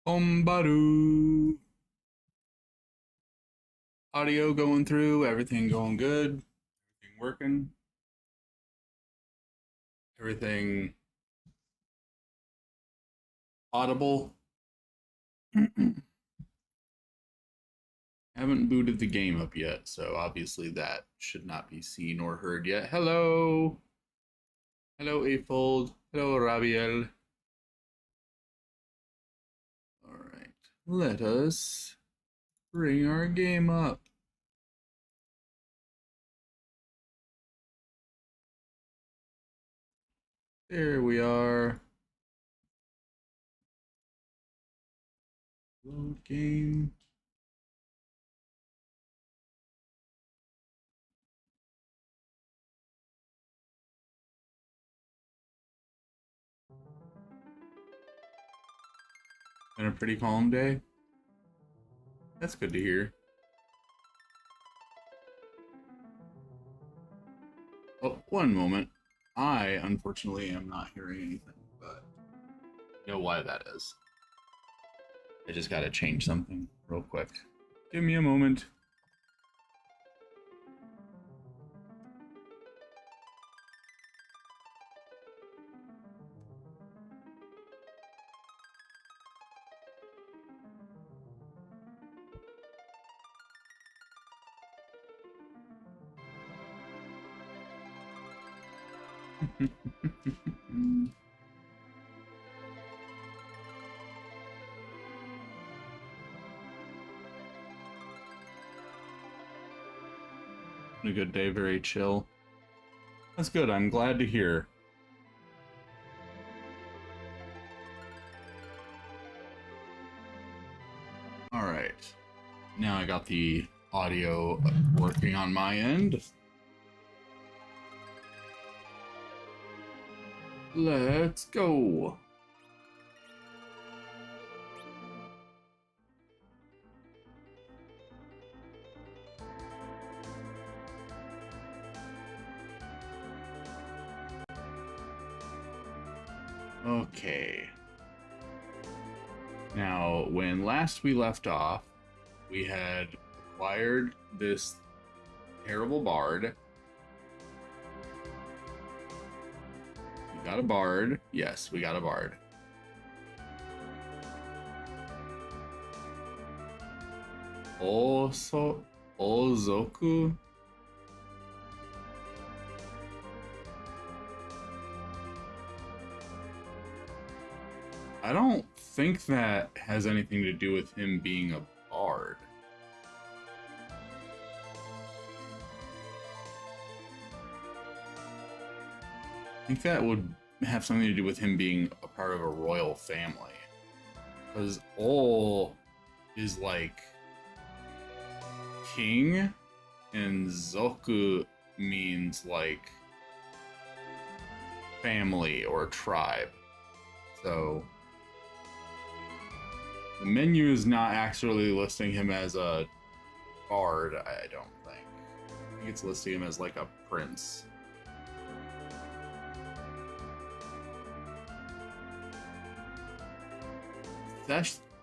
Ombaru. Audio going through, everything going good, everything working, everything audible. Haven't booted the game up yet, so obviously that should not be seen or heard yet. Hello. Hello, Afold. Hello, Rabiel. Alright, let us bring our game up. There we are. Load game. Been a pretty calm day. That's good to hear. Oh, one moment. I, unfortunately, am not hearing anything, but you know why that is. I just gotta change something real quick. Give me a moment. A good day, very chill. That's good, I'm glad to hear. Alright. Now I got the audio working on my end. Let's go. Okay. Now, when last we left off, we had acquired this terrible bard. We got a bard. Yes, we got a bard. Ozoku. I don't think that has anything to do with him being a bard. I think that would have something to do with him being a part of a royal family. Because Ol is like king, and Zoku means like family or tribe. So the menu is not actually listing him as a bard, I don't think. I think it's listing him as like a prince.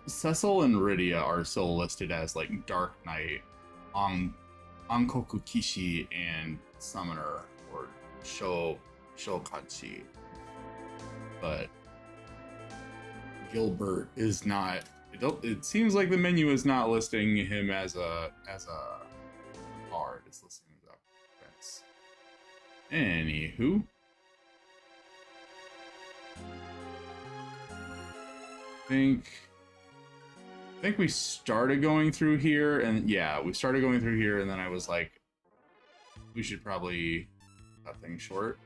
Cecil and Rydia are still listed as like Dark Knight, Ankoku Kishi, and Summoner, or Shokachi. But Gilbert is not. It seems like the menu is not listing him as a bard. It's listing him as a prince. Anywho, I think we started going through here, and yeah, we started going through here, and then I was like, we should probably cut things short.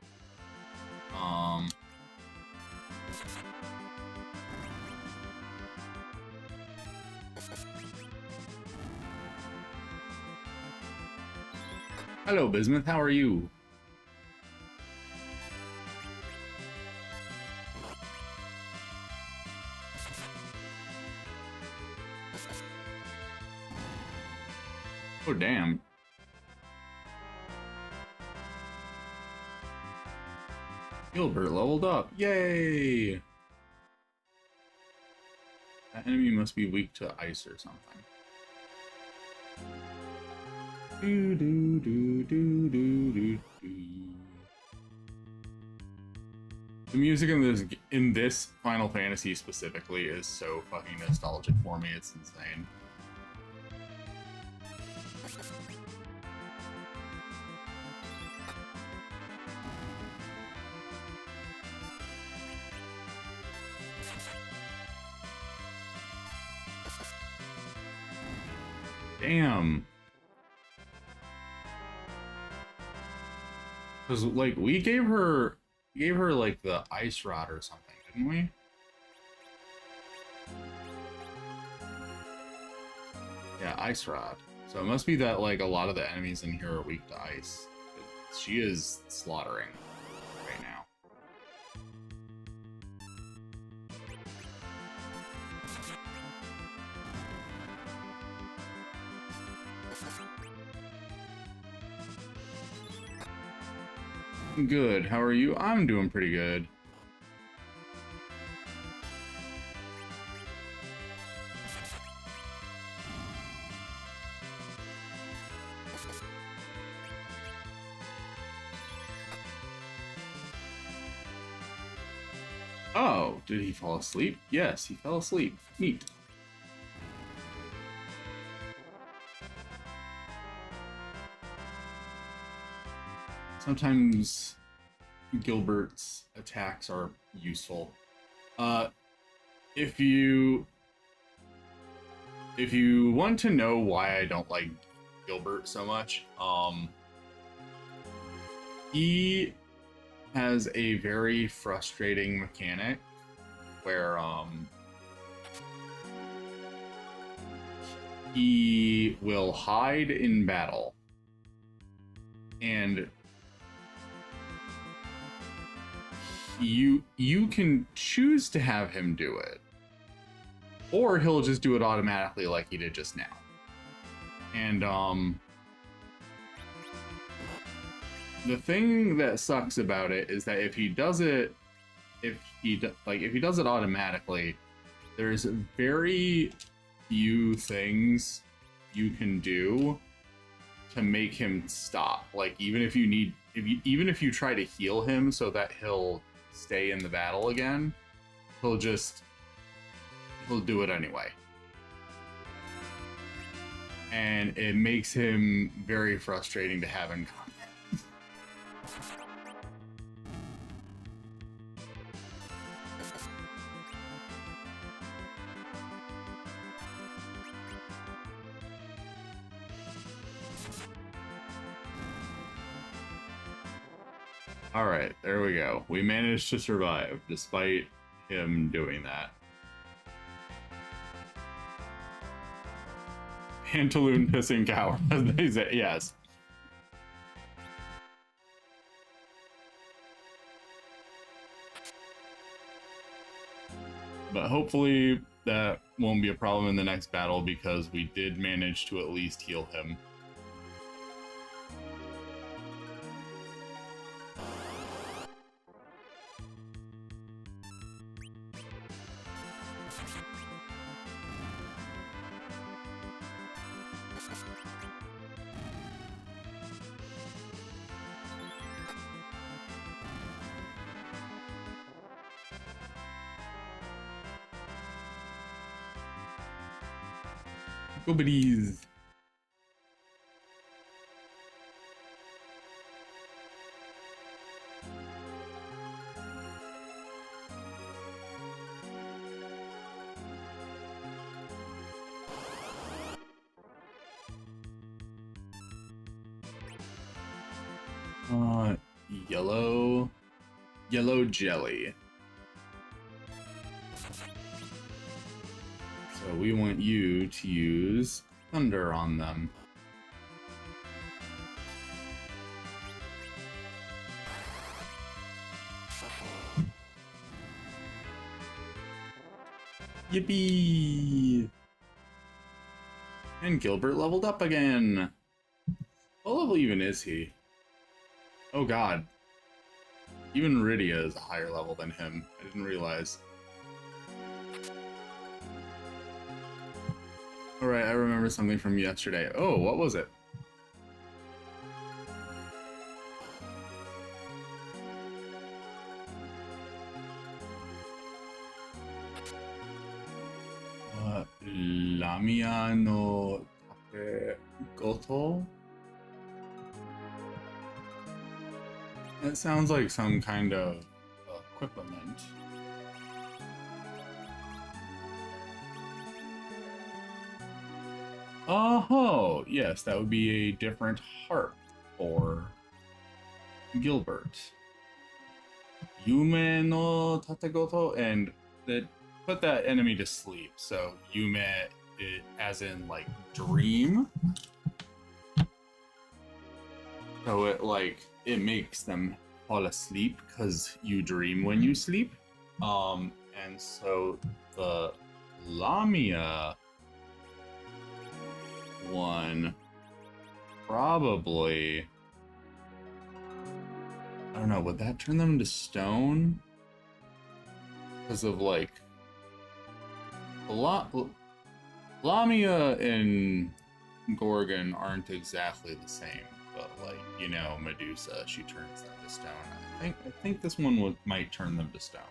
Hello, Bismuth. How are you? Oh, damn. Gilbert leveled up. Yay! enemy must be weak to ice or something. Do, do, do, do, do, do, do. The music in this Final Fantasy specifically is so fucking nostalgic for me, it's insane. Damn. Because, like, we gave her like the ice rod or something, didn't we? Yeah, ice rod. So it must be that, like, a lot of the enemies in here are weak to ice. She is slaughtering right now. Good. How are you? I'm doing pretty good. Oh, did he fall asleep? Yes, he fell asleep. Neat. Sometimes Gilbert's attacks are useful. If you want to know why I don't like Gilbert so much, he has a very frustrating mechanic where he will hide in battle, and you can choose to have him do it, or he'll just do it automatically like he did just now. And the thing that sucks about it is that if he does it automatically, there's very few things you can do to make him stop. Like, even if you try to heal him so that he'll stay in the battle again, he'll do it anyway. And it makes him very frustrating to have in combat. Alright, there we go. We managed to survive, despite him doing that. Pantaloon pissing cow, as they say, yes. But hopefully that won't be a problem in the next battle, because we did manage to at least heal him. Go buddies. Yellow jelly. So we want you to use thunder on them. Yippee! And Gilbert leveled up again. What level even is he? Oh god. Even Rydia is a higher level than him. I didn't realize. All right, I remember something from yesterday. Oh, what was it? Lamia no Takegoto? It sounds like some kind of equipment. Oh, yes, that would be a different harp for Gilbert. Yume no Tategoto, and that put that enemy to sleep. So Yume, as in like dream. So it makes them fall asleep because you dream when you sleep. And so the Lamia one probably, I don't know, would that turn them to stone? Because of like Lamia and Gorgon aren't exactly the same, but like, you know, Medusa, she turns them to stone. I think this one might turn them to stone.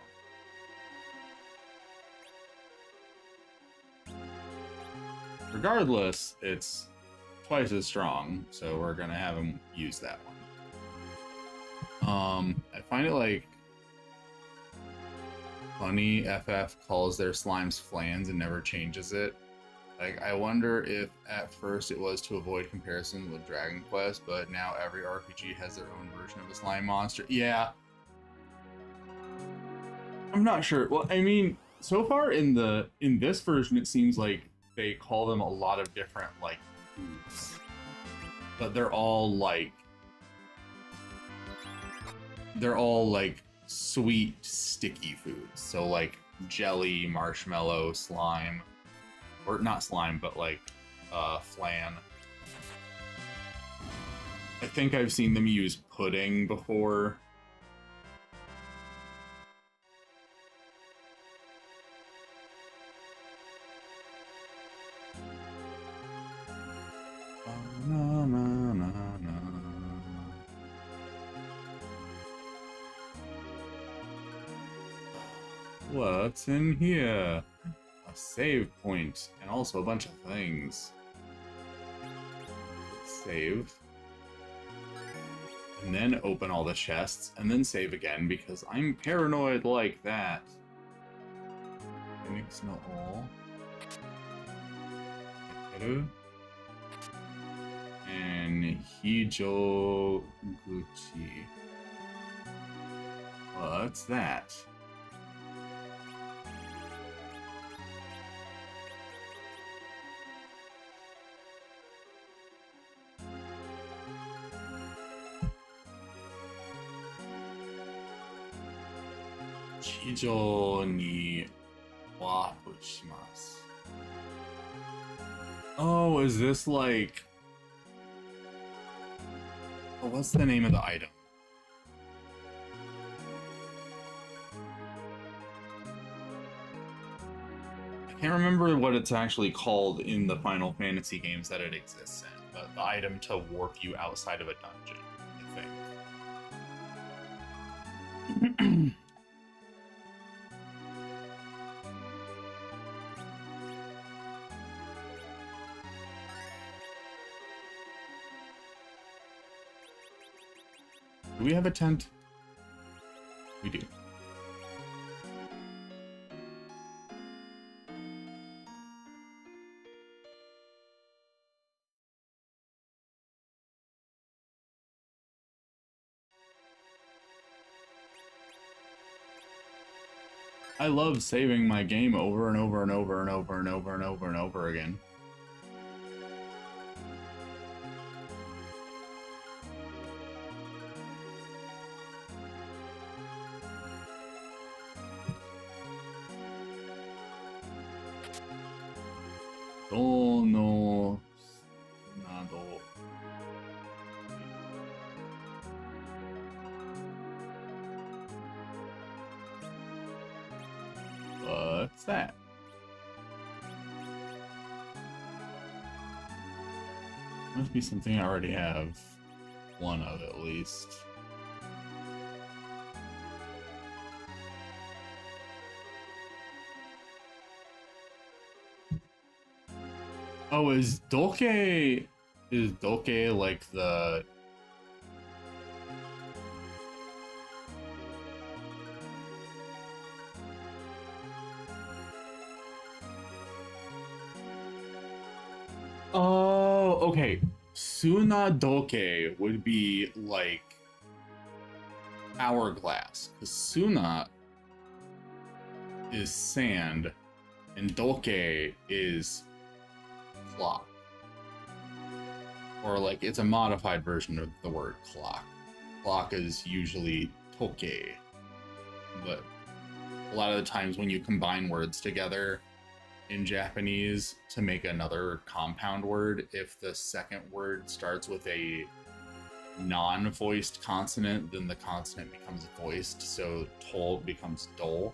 Regardless, it's twice as strong, so we're gonna have him use that one. I find it like funny FF calls their slimes flans and never changes it. Like, I wonder if at first it was to avoid comparison with Dragon Quest, but now every RPG has their own version of a slime monster. Yeah. I'm not sure. Well, I mean, so far in this version, it seems like they call them a lot of different like foods, but they're all like sweet, sticky foods. So like jelly, marshmallow, slime, or not slime, but like flan. I think I've seen them use pudding before. What's in here? A save point, and also a bunch of things. Save. And then open all the chests, and then save again, because I'm paranoid like that. Phoenix no all. And Hijo Gucci. What's that? Hijo ni wafu shimasu. Oh, is this like... Oh, what's the name of the item? I can't remember what it's actually called in the Final Fantasy games that it exists in, but the item to warp you outside of a dungeon, I think. Do we have a tent? We do. I love saving my game over and over and over and over and over and over and over again. Dono nado. What's that? Must be something I already have one of at least. Oh, is Doke like the Oh, okay. Sunadoke would be like hourglass. Because Suna is sand, and Doke is clock. Or like it's a modified version of the word clock. Clock is usually toke. But a lot of the times when you combine words together in Japanese to make another compound word, if the second word starts with a non-voiced consonant, then the consonant becomes voiced, so to becomes do.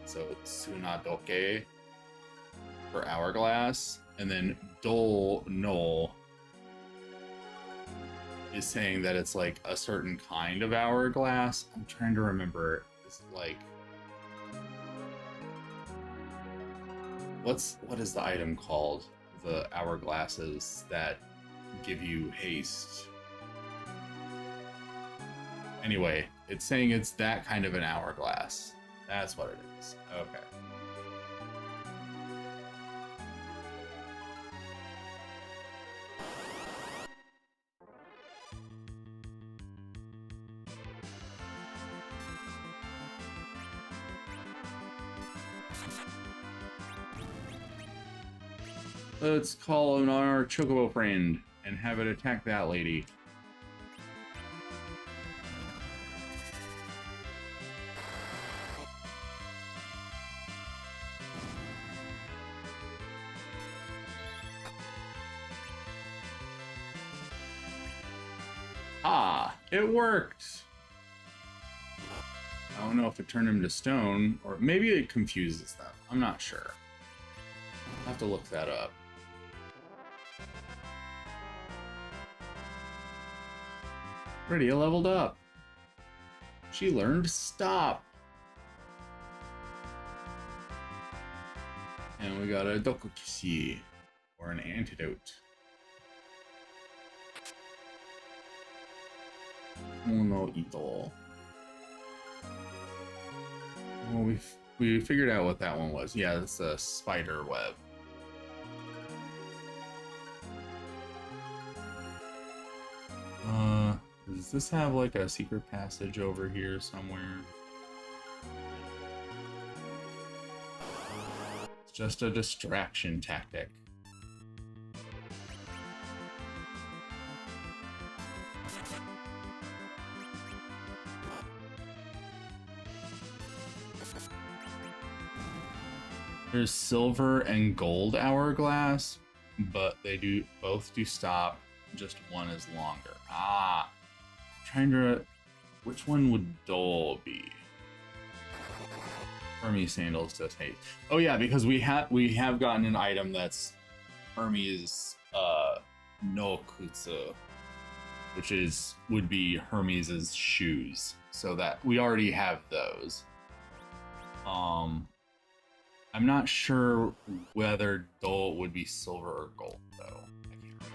So Sunadoke for hourglass, and then do no is saying that it's like a certain kind of hourglass. I'm trying to remember. It's like what is the item called? The hourglasses that give you haste. Anyway, it's saying it's that kind of an hourglass. That's what it is. Okay. Let's call on our Chocobo friend and have it attack that lady. Ah, it worked! I don't know if it turned him to stone, or maybe it confuses them. I'm not sure. I'll have to look that up. Rydia leveled up. She learned stop. And we got a Dokukishi, or an antidote. Mono Ito. Well, we figured out what that one was. Yeah, it's a spider web. Does this have like a secret passage over here somewhere? It's just a distraction tactic. There's silver and gold hourglass, but they do both do stop. Just one is longer. Ah, trying to. Which one would Dole be? Hermes sandals does hate. Oh yeah, because we have gotten an item that's Hermes no kutsu, which would be Hermes's shoes. So that we already have those. I'm not sure whether Dole would be silver or gold, though. I can't remember.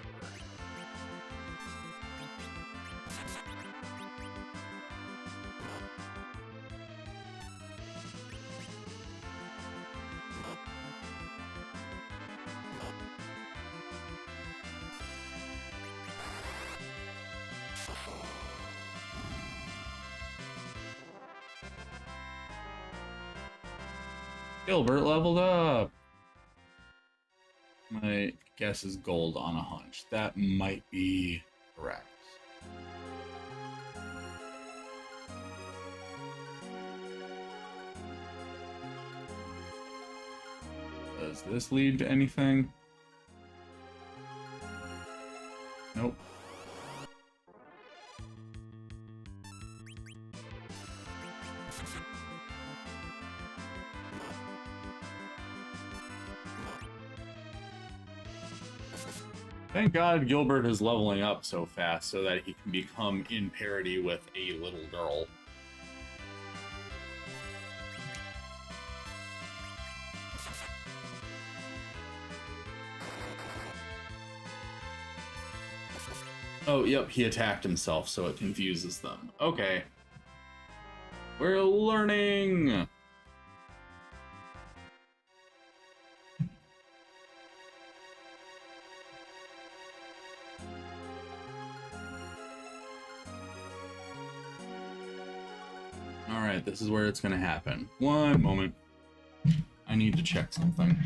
Gilbert leveled up. My guess is gold on a hunch. That might be correct. Does this lead to anything? Nope. Thank God Gilbert is leveling up so fast so that he can become in parity with a little girl. Oh, yep, he attacked himself, so it confuses them. Okay. We're learning! Alright, this is where it's gonna happen. One moment. I need to check something.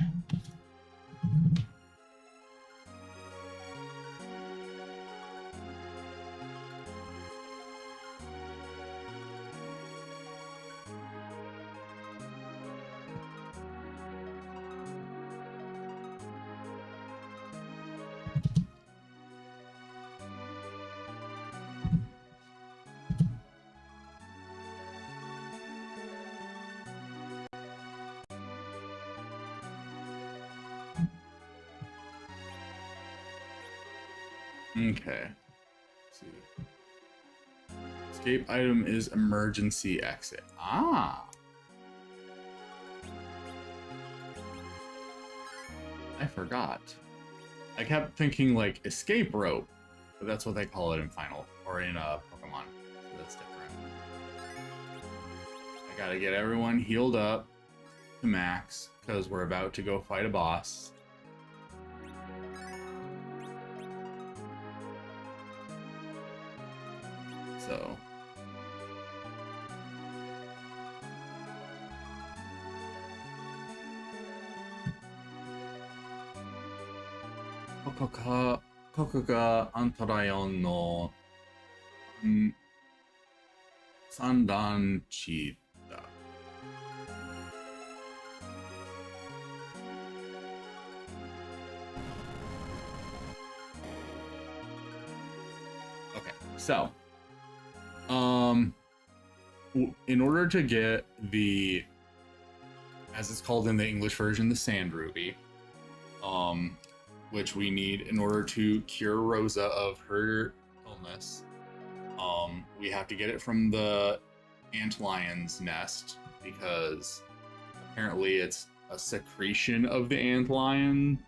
Okay. Let's see. Escape item is emergency exit. Ah! I forgot. I kept thinking like escape rope, but that's what they call it in Final or in Pokemon. So that's different. I gotta get everyone healed up to max because we're about to go fight a boss. So. Kokuga Antarayon no Sandan Chida. Okay, so in order to get the, as it's called in the English version, the Sand Ruby, which we need in order to cure Rosa of her illness, we have to get it from the Antlion's nest, because apparently it's a secretion of the Antlion,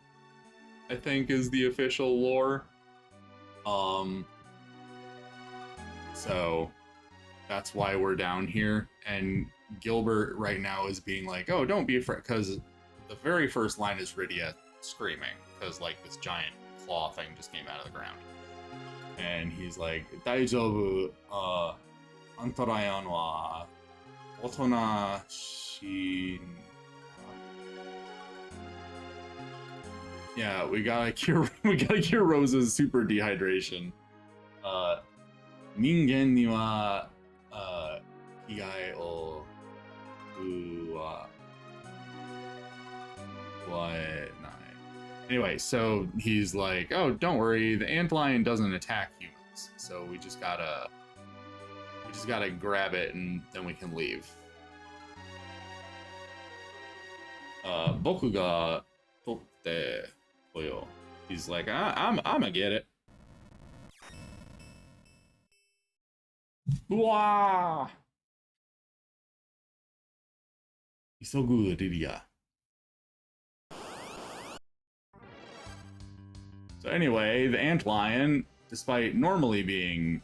I think is the official lore. So that's why we're down here, and Gilbert right now is being like, oh, don't be afraid, because the very first line is Rydia screaming, because like this giant claw thing just came out of the ground. And he's like, Daijoubu, Antarayan wa otona shin. Yeah, we gotta cure Rosa's super dehydration. Ningen ni wa higai o wae nai. Anyway, so he's like, oh, don't worry, the Antlion doesn't attack humans, so we just gotta grab it and then we can leave. Boku ga totte koyo. He's like, I'm gonna get it. Wow! He's so good, Rydia. So anyway, the Antlion, despite normally being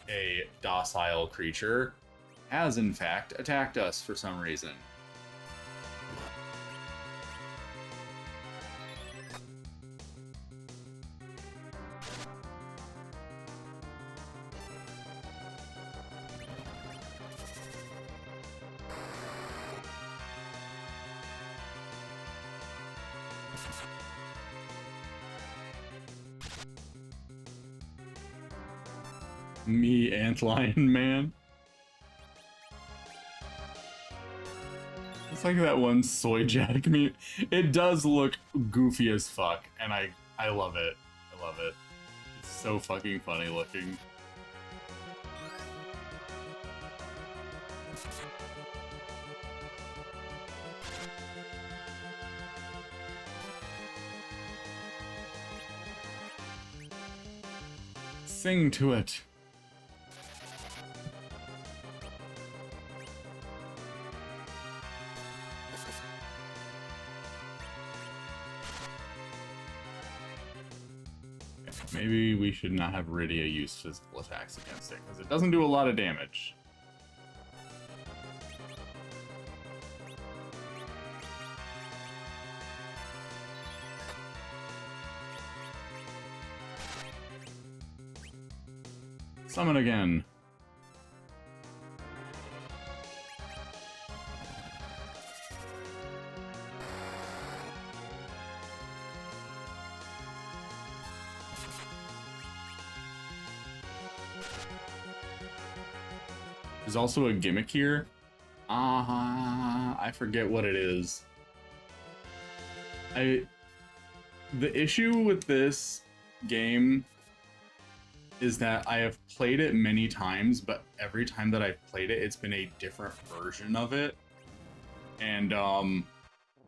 a docile creature, has in fact attacked us for some reason. Me, Antlion Man. It's like that one Soy Jack meme. It does look goofy as fuck, and I love it. I love it. It's so fucking funny looking. Sing to it. Maybe we should not have Rydia use physical attacks against it, because it doesn't do a lot of damage. Summon again. There's also a gimmick here. I forget what it is. The issue with this game is that I have played it many times, but every time that I've played it, it's been a different version of it. And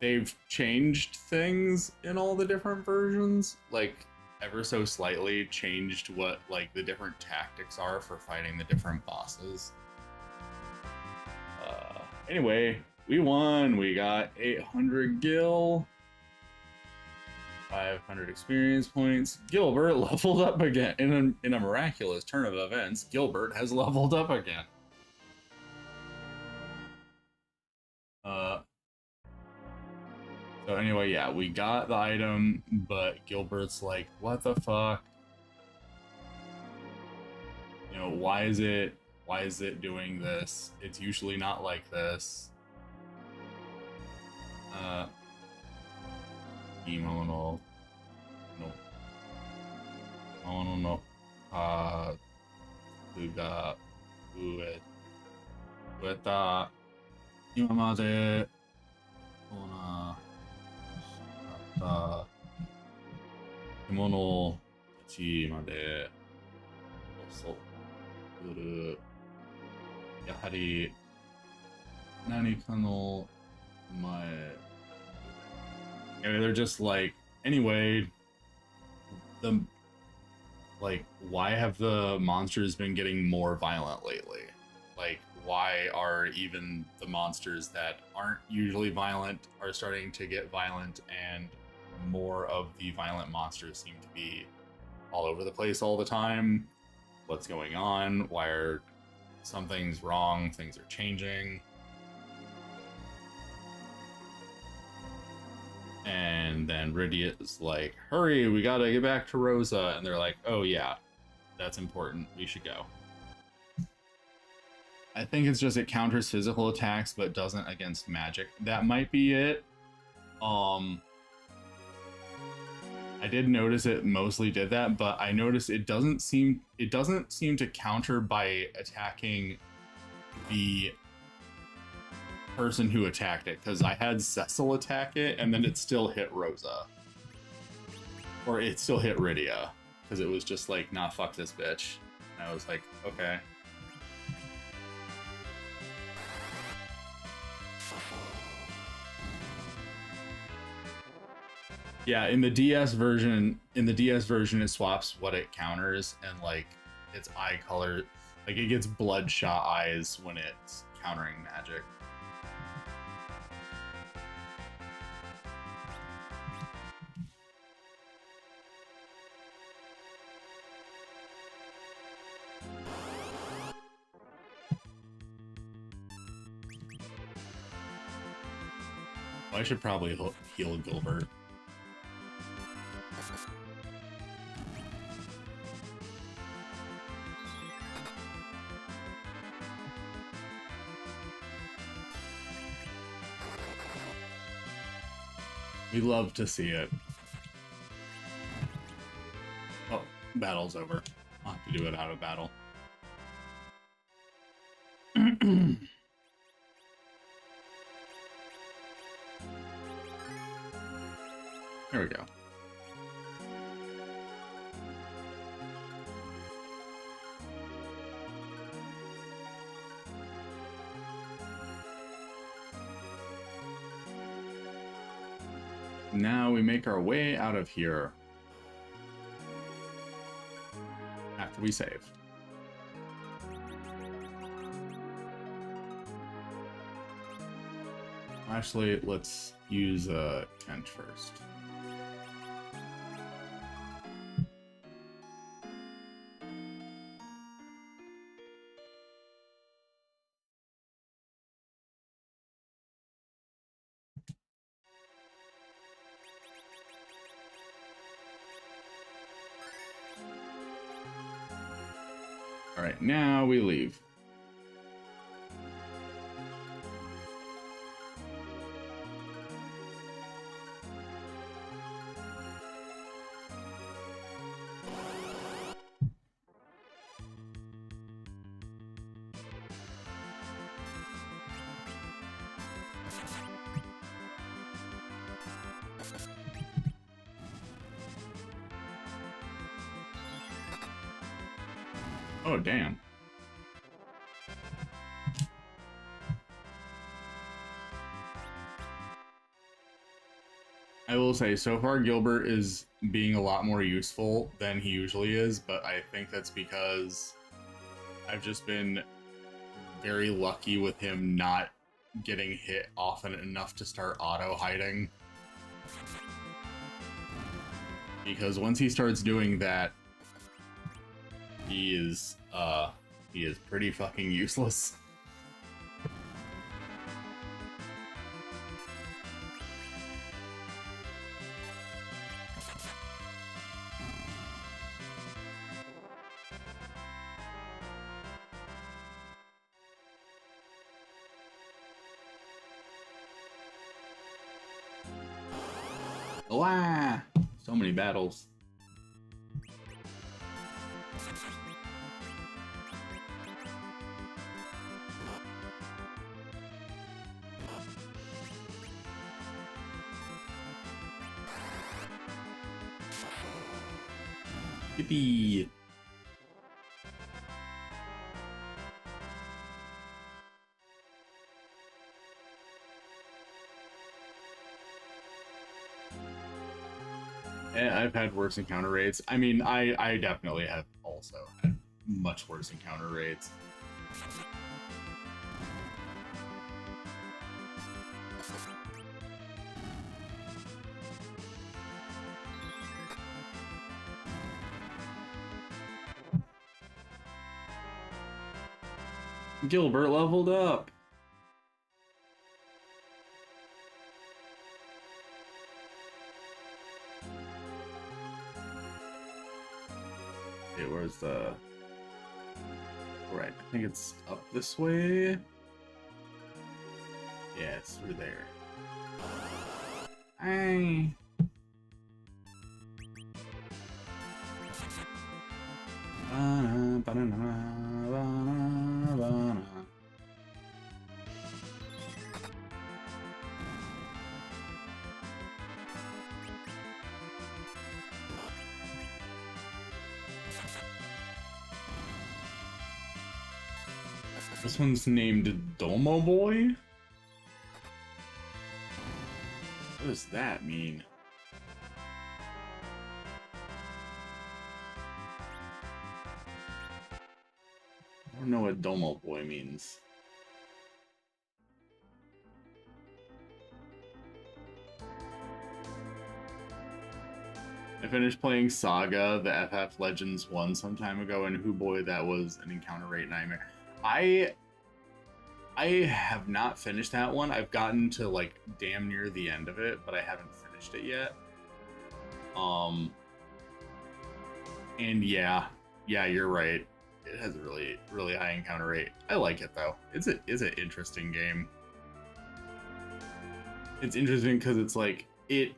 they've changed things in all the different versions, like ever so slightly changed what like the different tactics are for fighting the different bosses. Anyway, we won. We got 800 gil, 500 experience points. Gilbert leveled up again. In a miraculous turn of events, Gilbert has leveled up again. So anyway, yeah, we got the item, but Gilbert's like, what the fuck? You know, why is it doing this? It's usually not like this. No. Uga, ueta, imamade, ona, shikata, kemono tachi made, osokuru. やはり何かの前 and they're just like, anyway, why have the monsters been getting more violent lately? Like, why are even the monsters that aren't usually violent are starting to get violent, and more of the violent monsters seem to be all over the place all the time? What's going on? Why are something's wrong? Things are changing. And then Rydia is like, hurry, we gotta get back to Rosa. And they're like, oh yeah, that's important. We should go. I think it's just it counters physical attacks, but doesn't against magic. That might be it. I did notice it mostly did that, but I noticed it doesn't seem to counter by attacking the person who attacked it, because I had Cecil attack it and then it still hit Rosa, or it still hit Rydia, because it was just like, nah, fuck this bitch. And I was like, okay. Yeah, in the DS version, it swaps what it counters, and like its eye color, like it gets bloodshot eyes when it's countering magic. I should probably heal Gilbert. We love to see it. Oh, battle's over. I'll have to do it out of battle. There we go. Now we make our way out of here. After after we save. Actually, let's use Kent first. All right, now we leave. Oh, damn. I will say, so far Gilbert is being a lot more useful than he usually is, but I think that's because I've just been very lucky with him not getting hit often enough to start auto-hiding. Because once he starts doing that, he is pretty fucking useless. Wow, so many battles. Yippee! I've had worse encounter rates. I mean, I definitely have also had much worse encounter rates. Gilbert leveled up. Okay, where's the... Right, I think it's up this way. Yeah, it's through there. Hey. This one's named Domo Boy? What does that mean? I don't know what Domo Boy means. I finished playing Saga, the FF Legends 1 some time ago, and who boy, that was an encounter rate nightmare. I have not finished that one. I've gotten to like damn near the end of it, but I haven't finished it yet. And yeah, you're right. It has a really high encounter rate. I like it though. It's an interesting game. It's interesting because it's like it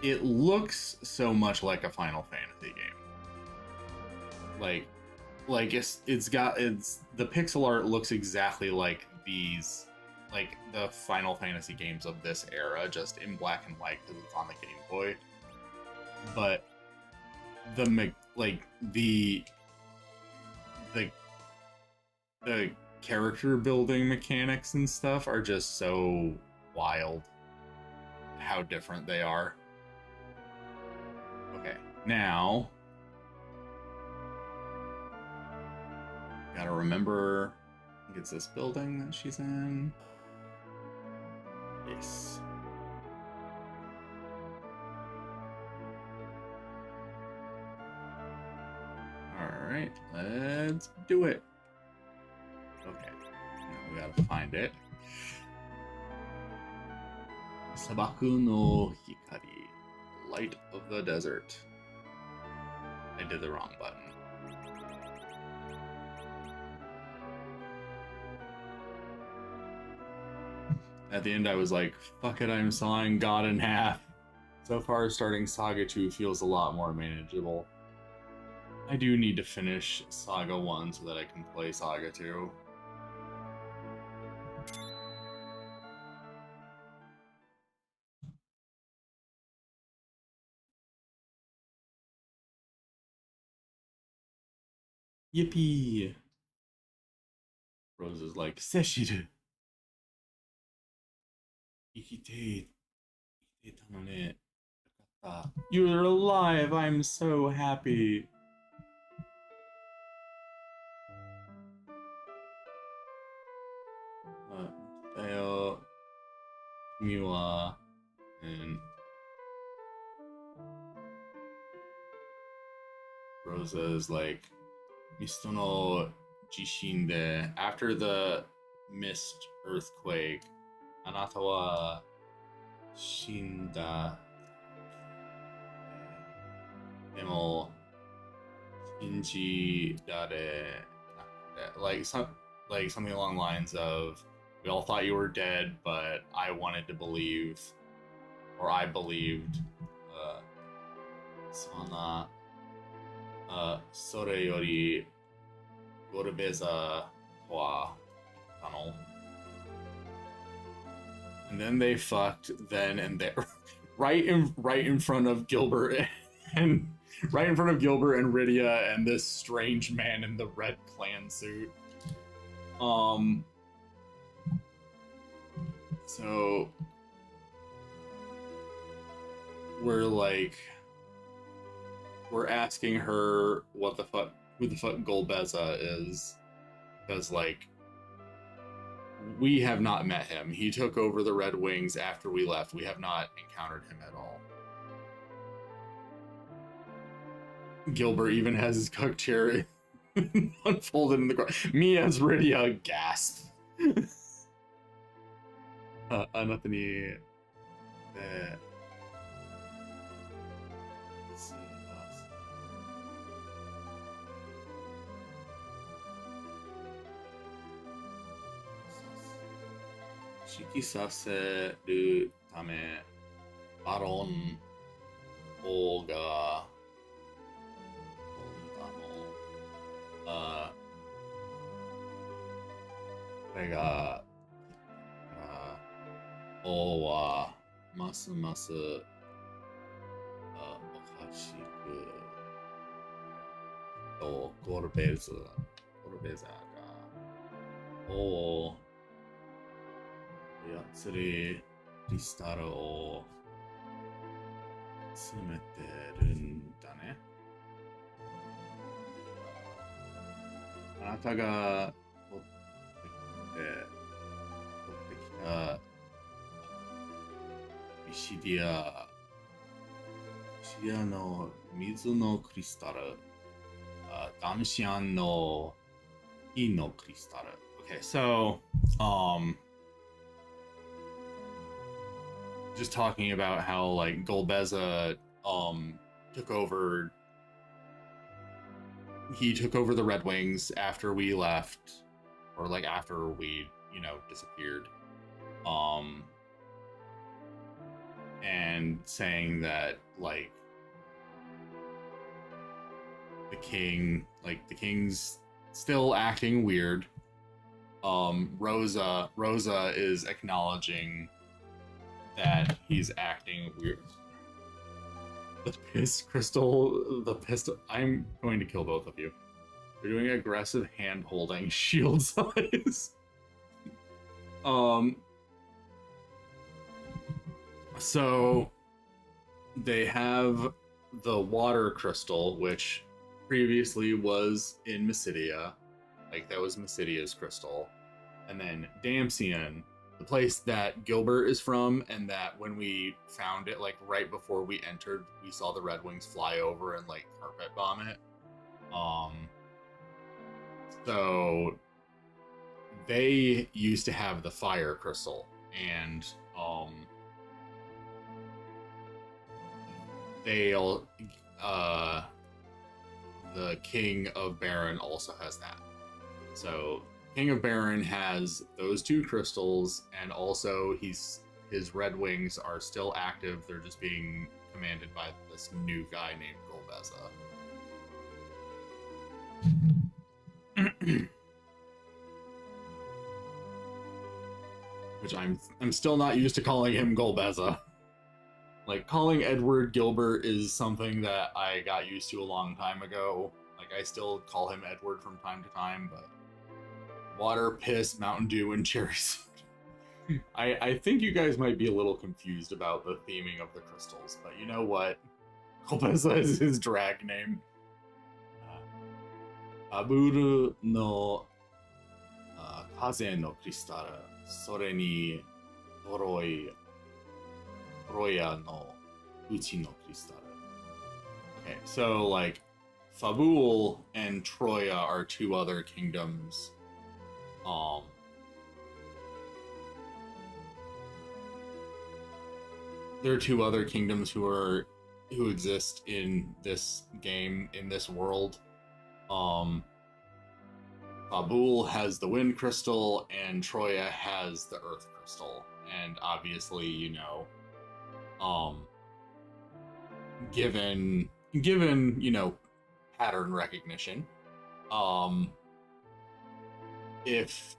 looks so much like a Final Fantasy game. Like the pixel art looks exactly like these, like the Final Fantasy games of this era, just in black and white because it's on the Game Boy. But the character building mechanics and stuff are just so wild how different they are. Okay, now Gotta remember, I think it's this building that she's in. Yes. Alright, let's do it. Okay, now we gotta find it. Sabaku no Hikari, light of the desert. I did the wrong button. At the end, I was like, fuck it, I'm sawing God in half. So far, starting Saga 2 feels a lot more manageable. I do need to finish Saga 1 so that I can play Saga 2. Yippee! Rose is like, Seshiru! Ikite. Ikite ne. You're alive! I'm so happy! Tayo, Miwa, and Rosa is like, Misto no Jishin de. After the mist earthquake, Anata wa shinda. Demo Shinji dare. Like something along the lines of, we all thought you were dead, but I wanted to believe, or I believed. Sona Sore yori Gorbeza wa tunnel. And then they fucked then and there. right in front of Gilbert and right in front of Gilbert and Rydia and this strange man in the red clan suit. So we're asking her who the fuck Golbeza is, because like we have not met him. He took over the Red Wings after we left. We have not encountered him at all. Gilbert even has his cook chair unfolded in the ground. Me as Rydia gasp. Nothing. Shiki saseru tame Baron Olgaこれが王はますますおかしくとゴルベザが王を操りクリスタルを集めてるんだね。あなたが取ってきたミシディアの水のクリスタル、ダンシアンの火のクリスタル。Okay, so, just talking about how like Golbeza took over. He took over the Red Wings after we left, or like after we, disappeared. And saying that like the king's still acting weird. Rosa is acknowledging that he's acting weird. The piss crystal, the pistol. I'm going to kill both of you. You're doing aggressive hand holding, shield size. So they have the water crystal, which previously was in Mysidia, Like, that was Mysidia's crystal. And then Damcian, the place that Gilbert is from, and that when we found it, like, right before we entered, we saw the Red Wings fly over and, like, carpet bomb it. So they used to have the fire crystal, and they'll the King of Baron also has that. So King of Baron has those two crystals, and also his Red Wings are still active. They're just being commanded by this new guy named Golbeza. Which I'm still not used to calling him Golbeza. Like, calling Edward Gilbert is something that I got used to a long time ago. Like, I still call him Edward from time to time, but water, piss, Mountain Dew, and cherries. I think you guys might be a little confused about the theming of the crystals, but you know what? Golbeza is his drag name. Aburu no Kaze no Crystal, Sore ni Toroi Troya no Uchi no Crystal. Okay, so like Fabul and Troya are two other kingdoms. There are two other kingdoms who exist in this game, in this world. Fabul has the Wind Crystal, and Troya has the Earth Crystal. And obviously, you know, given you know, pattern recognition, if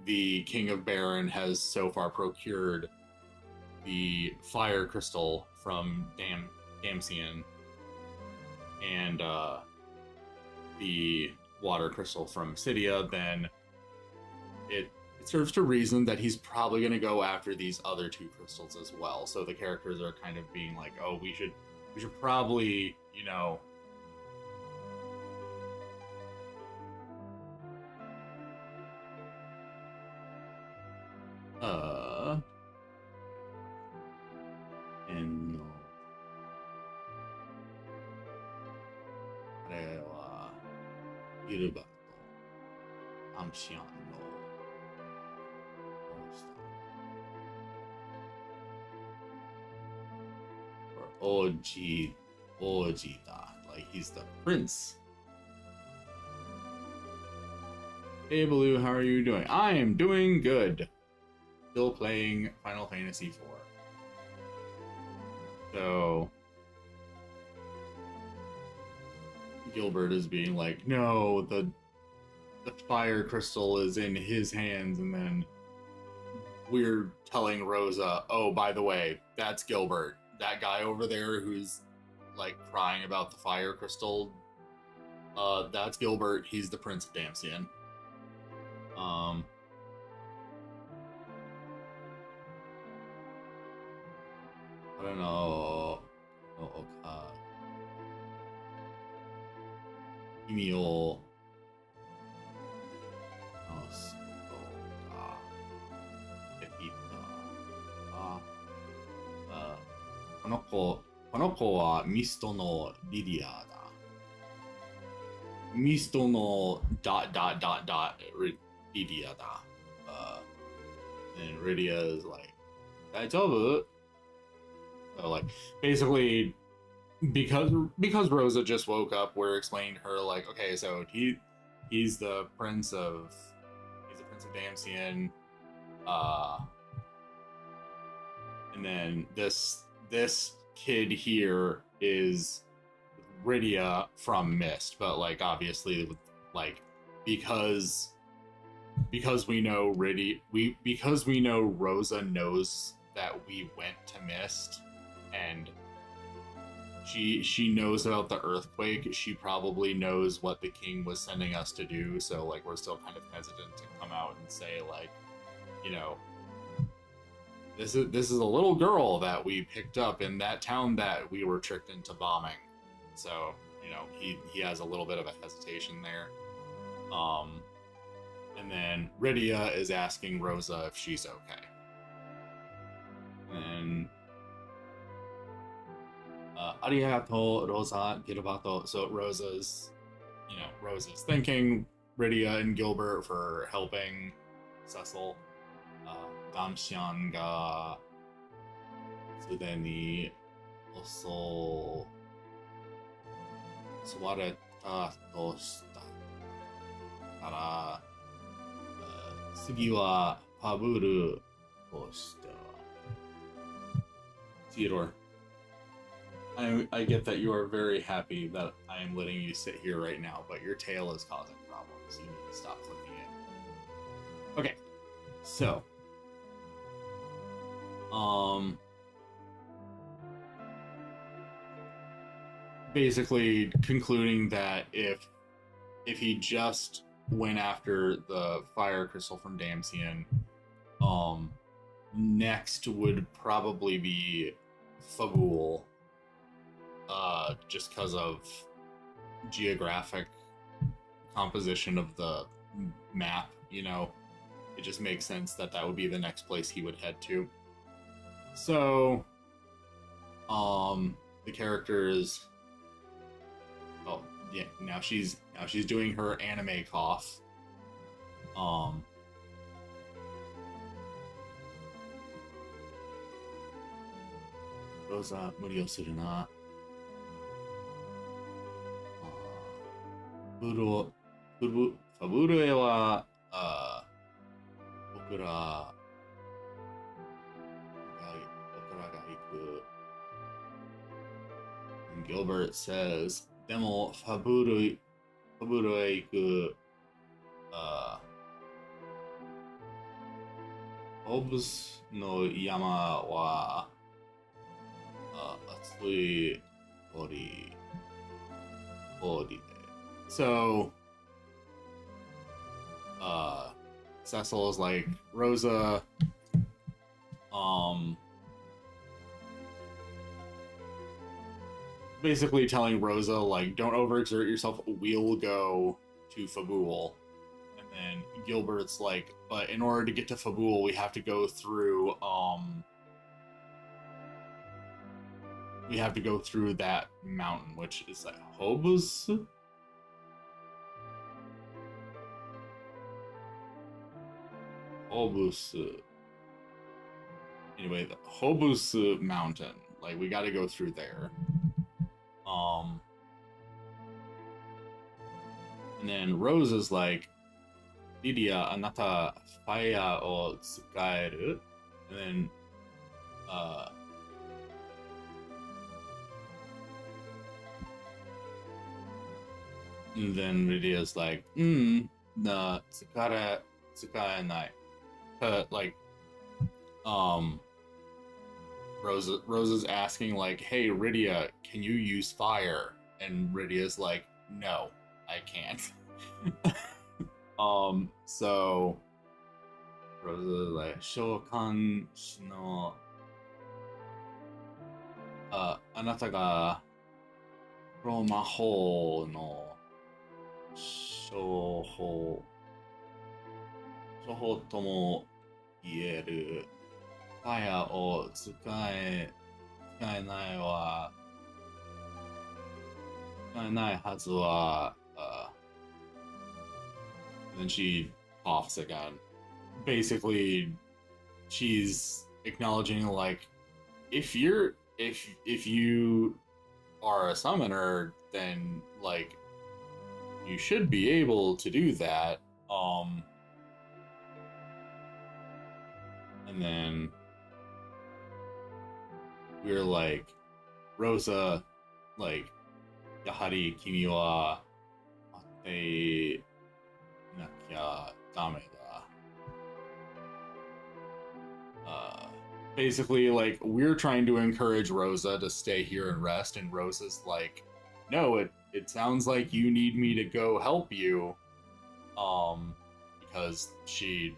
the King of Baron has so far procured the Fire Crystal from Damcian and the Water Crystal from Cydia, then it serves to reason that he's probably going to go after these other two crystals as well. So the characters are kind of being like, oh, we should probably, you know, Gilbert Damcian no or Ojita, like he's the prince. Hey Baloo, how are you doing? I am doing good. Still playing Final Fantasy IV. So Gilbert is being like, no, the fire crystal is in his hands, and then we're telling Rosa, oh, by the way, that's Gilbert. That guy over there who's like crying about the fire crystal, that's Gilbert. He's the Prince of Damcian. I don't know. Emil. この子はミストのリディアだ。ミストのリディアだ。And Rydia is like, 大丈夫? So like, basically, because Rosa just woke up, we're explaining to her like, okay, so he's the prince of Damcian, and then this kid here is Rydia from Mist, but like obviously like because we know because we know Rosa knows that we went to Mist, and she knows about the earthquake. She probably knows what the king was sending us to do, so like we're still kind of hesitant to come out and say like, you know, this is a little girl that we picked up in that town that we were tricked into bombing. So he has a little bit of a hesitation there. And then Rydia is asking Rosa if she's okay. And arigato, Rosa, girabato. So Rosa's thanking Rydia and Gilbert for helping Cecil. Damshan ga sudeni oso suwareta to shita kara sugi wa paburu to shite wa. Theodore, I get that you are very happy that I am letting you sit here right now, but your tail is causing problems. You need to stop flicking it. Okay, so, basically concluding that if he just went after the fire crystal from Damsian, next would probably be Fabul, just because of geographic composition of the map, it just makes sense that would be the next place he would head to. So, the characters, oh yeah, now she's doing her anime cough. Rosa, 無理をするな。ファブルエは、僕らが行く。And Gilbert says, でもファブルへ行く、ホブスの山は、熱い氷で。So, Cecil is like, Rosa, basically telling Rosa, like, don't overexert yourself, we'll go to Fabul. And then Gilbert's like, but in order to get to Fabul, we have to go through, that mountain, which is like Hobus? Anyway, the Hobus mountain. Like, we gotta go through there. And then Rose is like, Lydia, anata fire o tsukaeru? And then, Lydia's like, na tsukaenai. Like, Rosa's asking, like, hey, Rydia, can you use fire? And Rydia's like, no, I can't. So Rosa's like, Shokan no anata ga Romaho no Shoho tomo ieru fire o tsukaenai hazu wa. And then she coughs again. Basically, she's acknowledging, like, if you are a summoner, then, like, you should be able to do that. And then we're like, Rosa, like, yahari kimi wa atte nakya dame da. Basically, like, we're trying to encourage Rosa to stay here and rest, and Rosa's like, no, it sounds like you need me to go help you, because she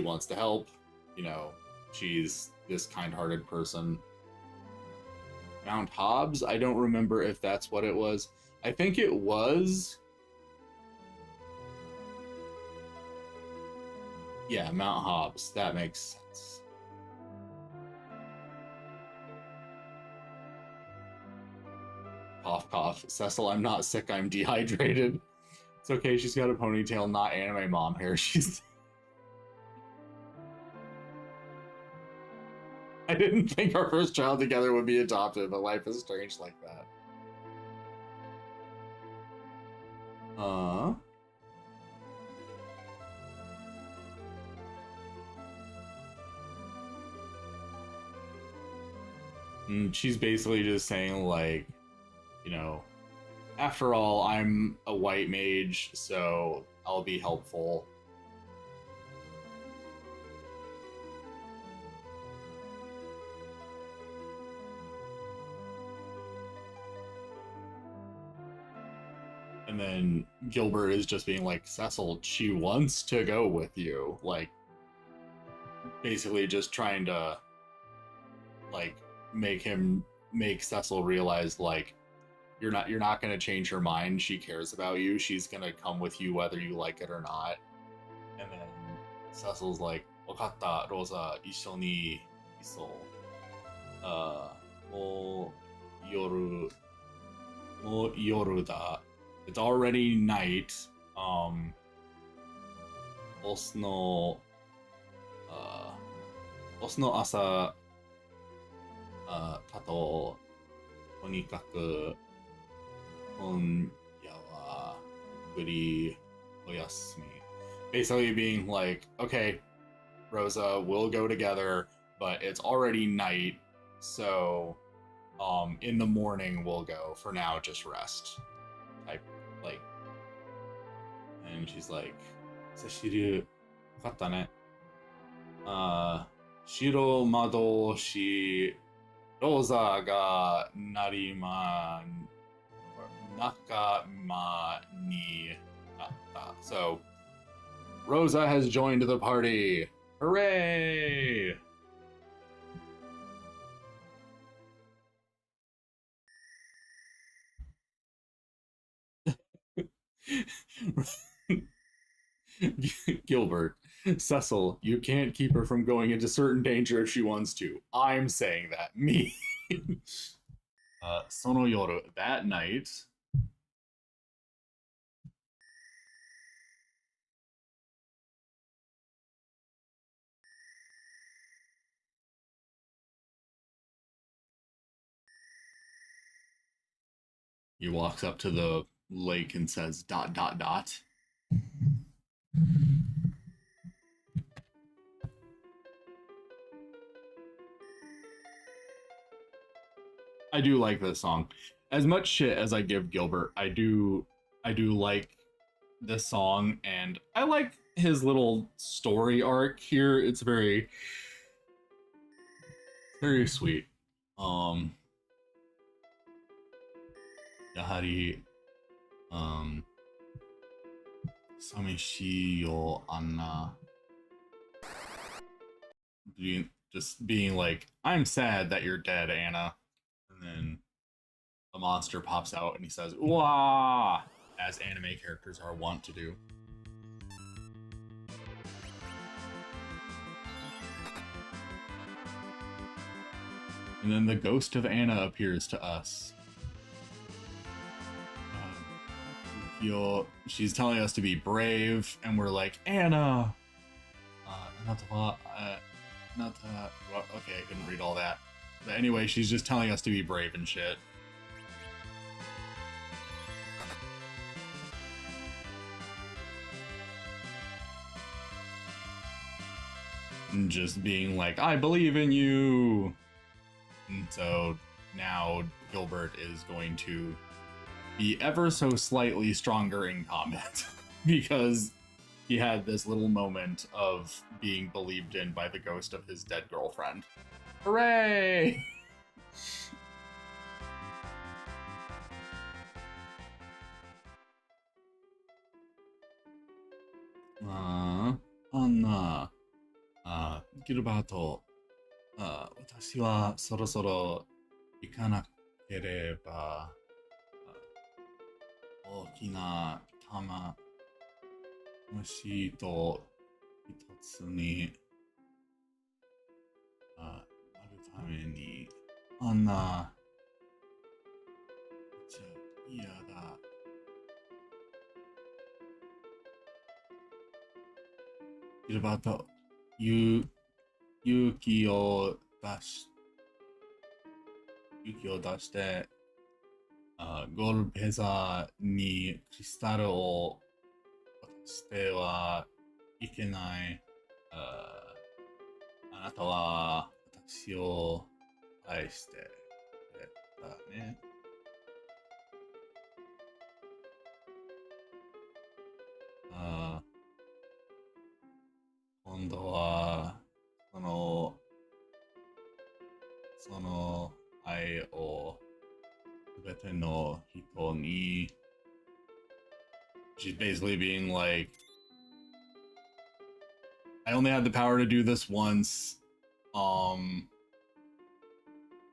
wants to help, she's this kind-hearted person. Mount Hobbs. I don't remember if that's what it was. I think it was. Yeah, Mount Hobbs. That makes sense. Cough, cough. Cecil, I'm not sick. I'm dehydrated. It's okay. She's got a ponytail, not anime mom hair. She's. I didn't think our first child together would be adopted, but life is strange like that. She's basically just saying, like, you know, after all, I'm a white mage, so I'll be helpful. And then Gilbert is just being like, Cecil, she wants to go with you. Like, basically just trying to, like, make Cecil realize, like, you're not going to change her mind. She cares about you. She's going to come with you whether you like it or not. And then Cecil's like, Wakatta, Rosa, 一緒にいそう。もう夜だ. It's already night. オスの朝だととにかく今夜はゆっくりお休み. Basically being like, okay, Rosa, we'll go together, but it's already night, so in the morning we'll go. For now, just rest. Type, like, and she's like, 久しぶりよかったね。白魔導士ローザが仲間になった. So, Rosa has joined the party. Hooray! Gilbert, Cecil, you can't keep her from going into certain danger if she wants to. I'm saying that. Me. その夜, that night, he walks up to the lake and says, ... I do like this song. As much shit as I give Gilbert, I do like this song, and I like his little story arc here. It's very sweet. やはり、寂しいよ、Anna. Just being like, I'm sad that you're dead, Anna. And then a monster pops out and he says, "Wah!" as anime characters are wont to do. And then the ghost of Anna appears to us. She's telling us to be brave, and we're like, Anna! Okay, I couldn't read all that. But anyway, she's just telling us to be brave and shit. And just being like, I believe in you! And so now Gilbert is going to be ever so slightly stronger in combat because he had this little moment of being believed in by the ghost of his dead girlfriend. Hooray! Anna, Gilberto, 私はそろそろ行かなければ、大きな玉、虫と一つになるために、あんな、じゃ嫌だ。ギルバート、勇気を出して、ゴルペザにクリスタルを渡してはいけない。あなたは私を愛してくれたね。今度は、その愛をすべての人に she's basically being like, I only had the power to do this once.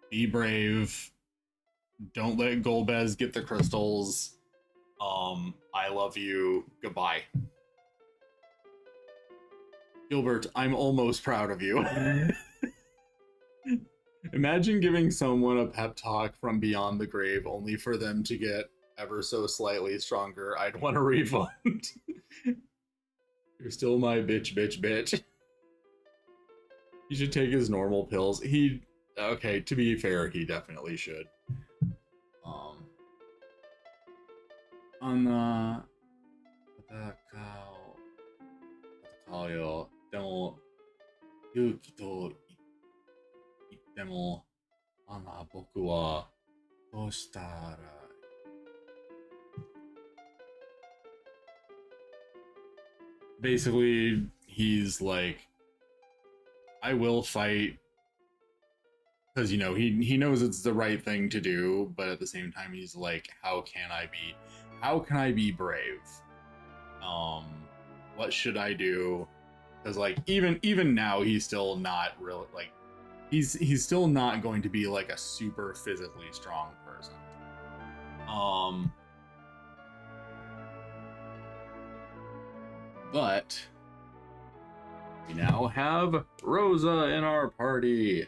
Be brave. Don't let Golbez get the crystals. I love you. Goodbye. Gilbert, I'm almost proud of you. Imagine giving someone a pep talk from beyond the grave only for them to get ever so slightly stronger. I'd want a refund. You're still my bitch. He should take his normal pills. Okay, to be fair, he definitely should. 戦うよ。でも、勇気と言っても、僕はどうしたら。Basically, he's like, I will fight because he knows it's the right thing to do, but at the same time he's like, how can I be brave? What should I do? Because like even now he's still not really like he's still not going to be like a super physically strong person. But we now have Rosa in our party.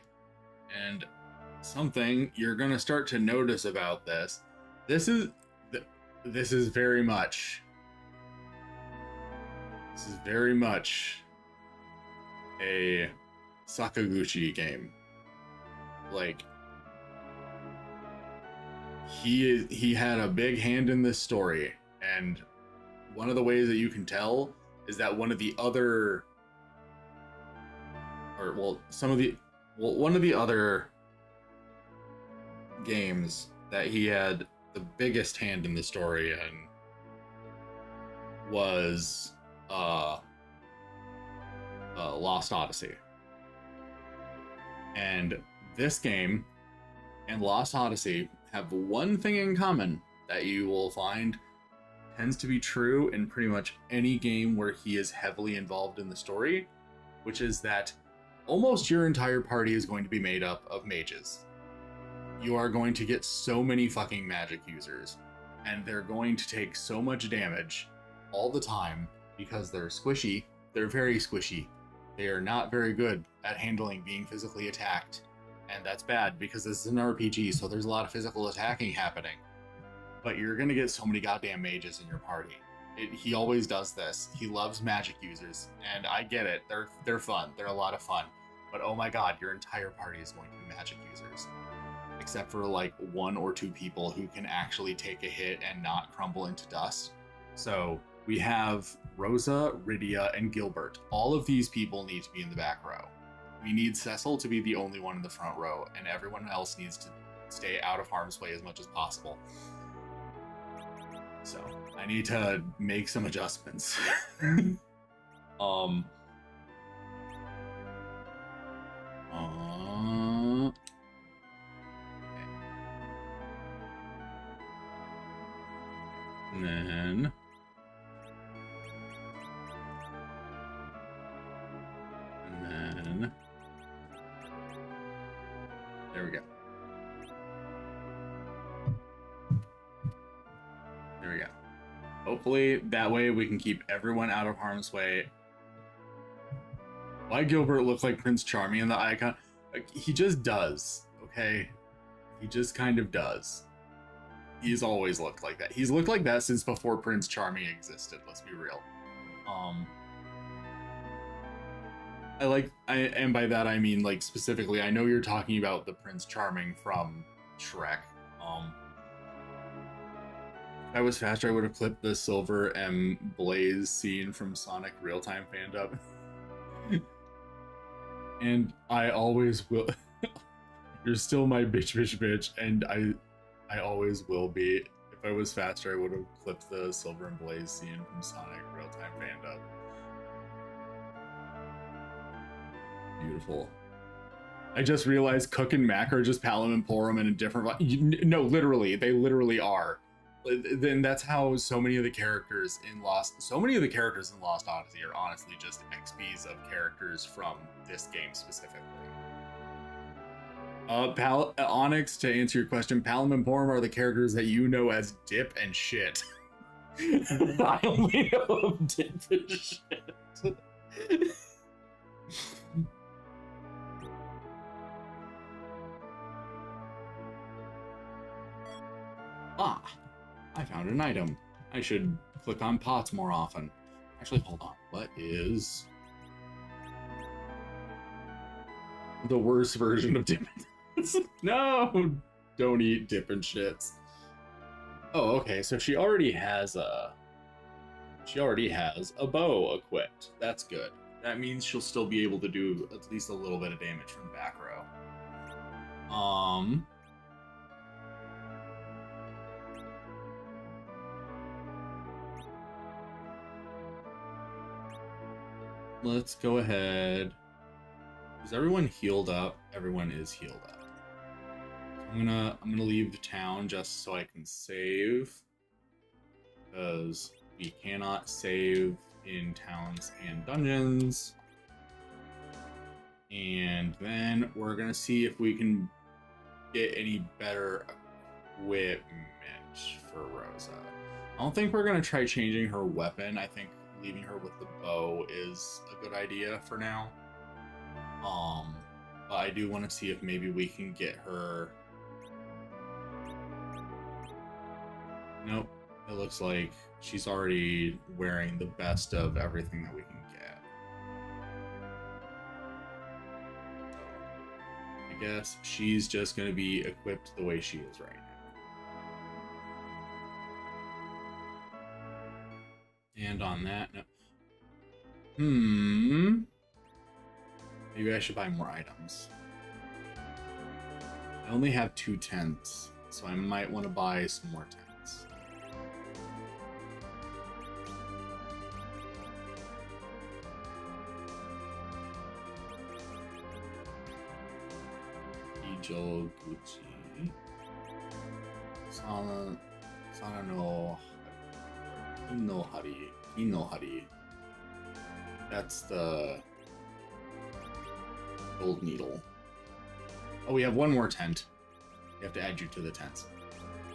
And something you're going to start to notice about this. This is very much a Sakaguchi game. Like he had a big hand in this story, and one of the ways that you can tell is that one of the other games that he had the biggest hand in the story in was Lost Odyssey. And this game and Lost Odyssey have one thing in common that you will find tends to be true in pretty much any game where he is heavily involved in the story, which is that almost your entire party is going to be made up of mages. You are going to get so many fucking magic users, and they're going to take so much damage all the time because they're squishy. They're very squishy. They are not very good at handling being physically attacked, and that's bad because this is an RPG, so there's a lot of physical attacking happening. But you're gonna get so many goddamn mages in your party. He always does this. He loves magic users, and I get it. They're fun. They're a lot of fun. But oh my god, your entire party is going to be magic users. Except for like 1 or 2 people who can actually take a hit and not crumble into dust. So we have Rosa, Rydia, and Gilbert. All of these people need to be in the back row. We need Cecil to be the only one in the front row, and everyone else needs to stay out of harm's way as much as possible. So I need to make some adjustments. And then there we go. hopefully that way we can keep everyone out of harm's way. Why Gilbert look like Prince Charming in the icon? Like, he just does, okay? He just kind of does. He's always looked like that. He's looked like that since before Prince Charming existed, let's be real. And by that I mean, like, specifically, I know you're talking about the Prince Charming from Shrek. If I was faster, I would have clipped the Silver and Blaze scene from Sonic Real-Time Fandom. And I always will. You're still my bitch, and I always will be. If I was faster, I would have clipped the Silver and Blaze scene from Sonic Real-Time Fandom. Beautiful. I just realized Cook and Mac are just Palom and Porum in a different... No, literally. They literally are. Then that's how so many of the characters in Lost Odyssey are honestly just XPs of characters from this game specifically. Onyx, to answer your question, Palom and Porum are the characters that you know as Dip and Shit. I only know of Dip and Shit. Ah, I found an item. I should click on pots more often. Actually, hold on. What is the worst version of Dip and Shits? No! Don't eat Dip and Shits. Oh, okay, so she already has a bow equipped. That's good. That means she'll still be able to do at least a little bit of damage from the back row. Let's go ahead. Is everyone healed up? Everyone is healed up. I'm gonna leave the town just so I can save, because we cannot save in towns and dungeons. And then we're gonna see if we can get any better equipment for Rosa. I don't think we're gonna try changing her weapon. I think leaving her with the bow is a good idea for now. But I do want to see if maybe we can get her. Nope, it looks like she's already wearing the best of everything that we can get. So I guess she's just going to be equipped the way she is right now. And on that note, maybe I should buy more items. I only have 2 tents, so I might want to buy some more tents. Ijo Gucci. Sana no Inohari. That's the gold needle. Oh, we have one more tent. We have to add you to the tents.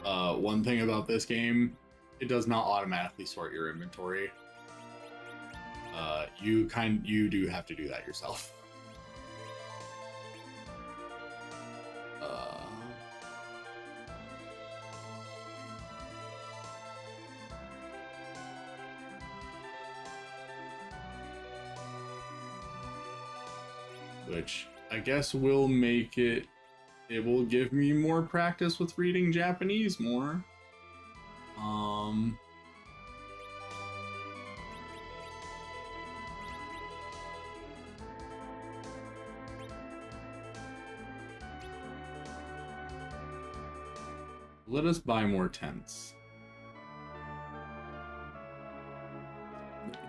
One thing about this game, it does not automatically sort your inventory. You do have to do that yourself. Which I guess will make it will give me more practice with reading Japanese more. Let us buy more tents.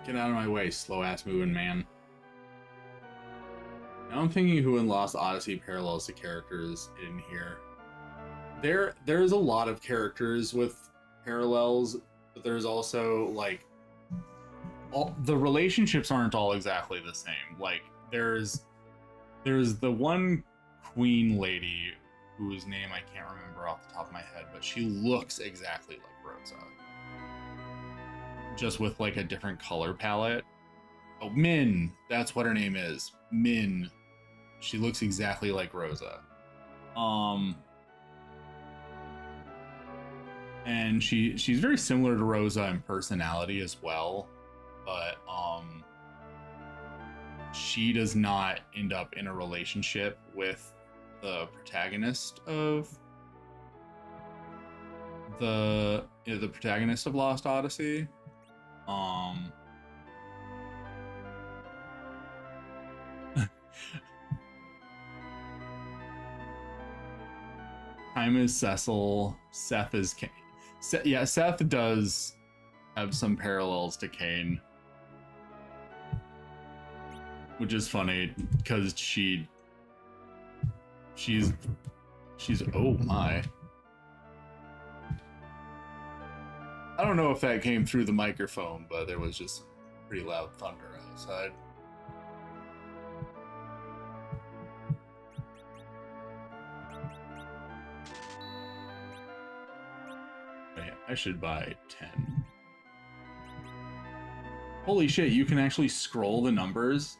Get out of my way, slow ass moving man. Now I'm thinking who in Lost Odyssey parallels the characters in here. There's a lot of characters with parallels, but there's also like the relationships aren't all exactly the same. Like there's the one queen lady whose name I can't remember off the top of my head, but she looks exactly like Rosa. just with like a different color palette. Oh, Min, that's what her name is. Min. She looks exactly like Rosa. And she's very similar to Rosa in personality as well, but she does not end up in a relationship with the protagonist of the protagonist of Lost Odyssey. Time is Cecil. Seth is Kane. Yeah, Seth does have some parallels to Kane, which is funny because she's oh my. I don't know if that came through the microphone, but there was just pretty loud thunder outside. I should buy 10. Holy shit, you can actually scroll the numbers?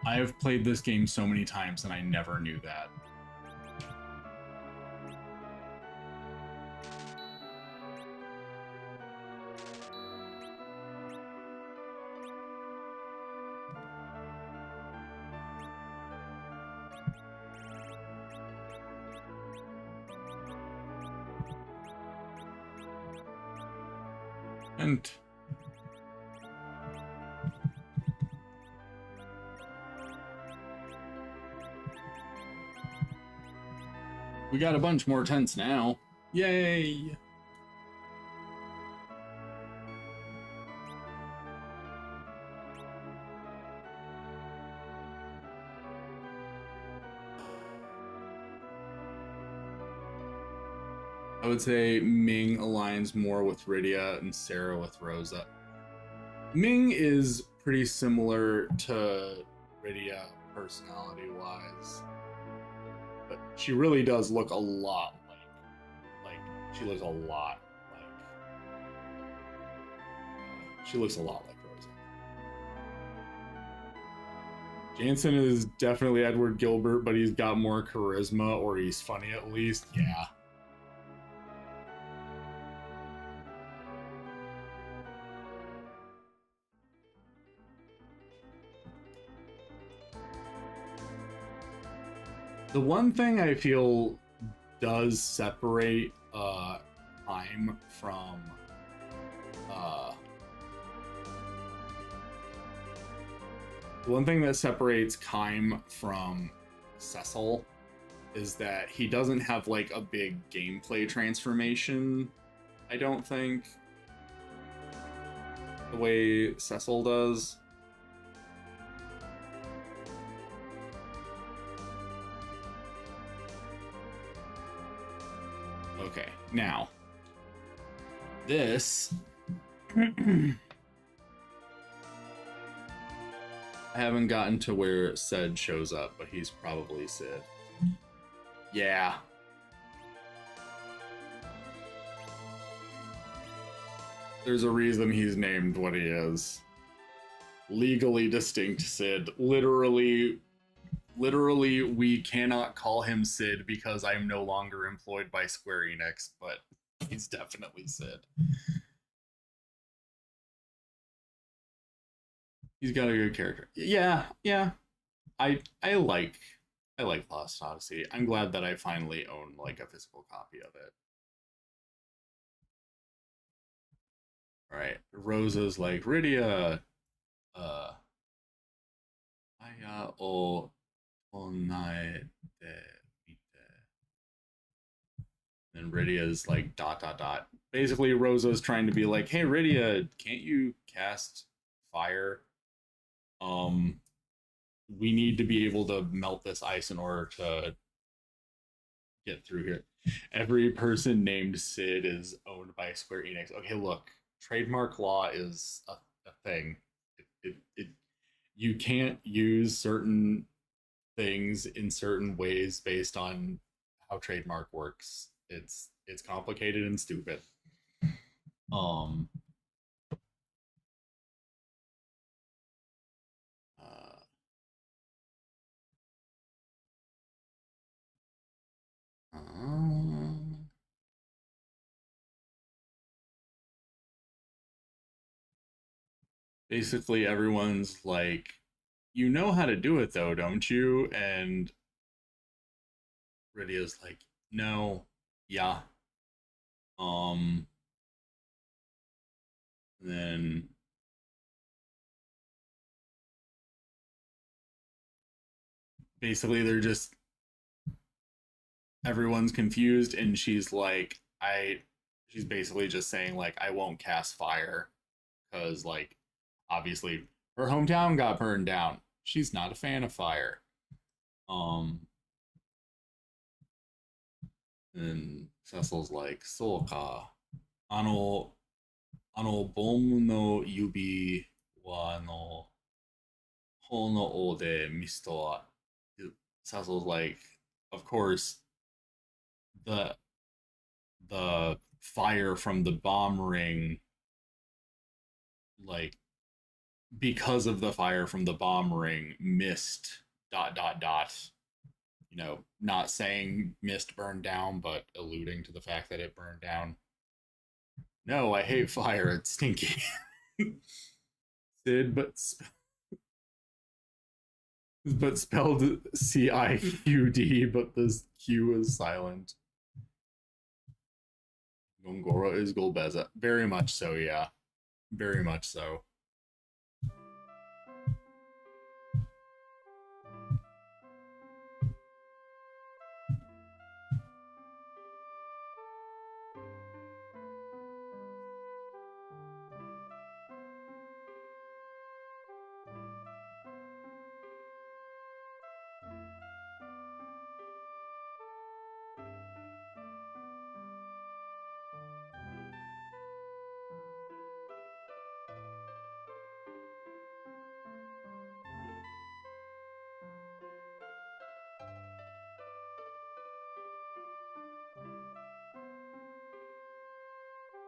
I have played this game so many times and I never knew that. And we got a bunch more tents now. Yay! I would say Ming aligns more with Rydia and Sarah with Rosa. Ming is pretty similar to Rydia personality-wise, but she really does look a lot like she looks a lot like she looks a lot like Rosa. Jansen is definitely Edward Gilbert, but he's got more charisma, or he's funny at least. Yeah. The one thing I feel does separate Time from the one thing that separates Kime from Cecil is that he doesn't have like a big gameplay transformation, I don't think, the way Cecil does. Okay, now this I haven't gotten to where Ced shows up, but he's probably Sid. Yeah. There's a reason he's named what he is. Legally distinct Sid. Literally, we cannot call him Sid because I'm no longer employed by Square Enix, but he's definitely Sid. He's got a good character. Yeah. I like Lost Odyssey. I'm glad that I finally own like a physical copy of it. All right, Rosa's like Rydia. Aya o onae de mite. And Rydia's like ... Basically, Rosa's trying to be like, hey Rydia, can't you cast fire? We need to be able to melt this ice in order to get through here. Every person named Sid is owned by Square Enix. Okay, look, trademark law is a thing. You can't use certain things in certain ways based on how trademark works. It's complicated and stupid. basically everyone's like, you know how to do it though, don't you? And Rydia's like, no, yeah. Um, then basically they're just everyone's confused, and she's basically just saying like, I won't cast fire because like obviously her hometown got burned down. She's not a fan of fire. Um, and Cecil's like, Solka, ano, bom no yubi wa hono o de misto wa. Cecil's like, of course, the fire from the bomb ring, like because of the fire from the bomb ring, mist dot dot dot. You know, not saying mist burned down, but alluding to the fact that it burned down. No, I hate fire. It's stinky. Sid, but spelled CIQD, but the Q is silent. Gongora is Golbeza. Very much so, yeah. Very much so.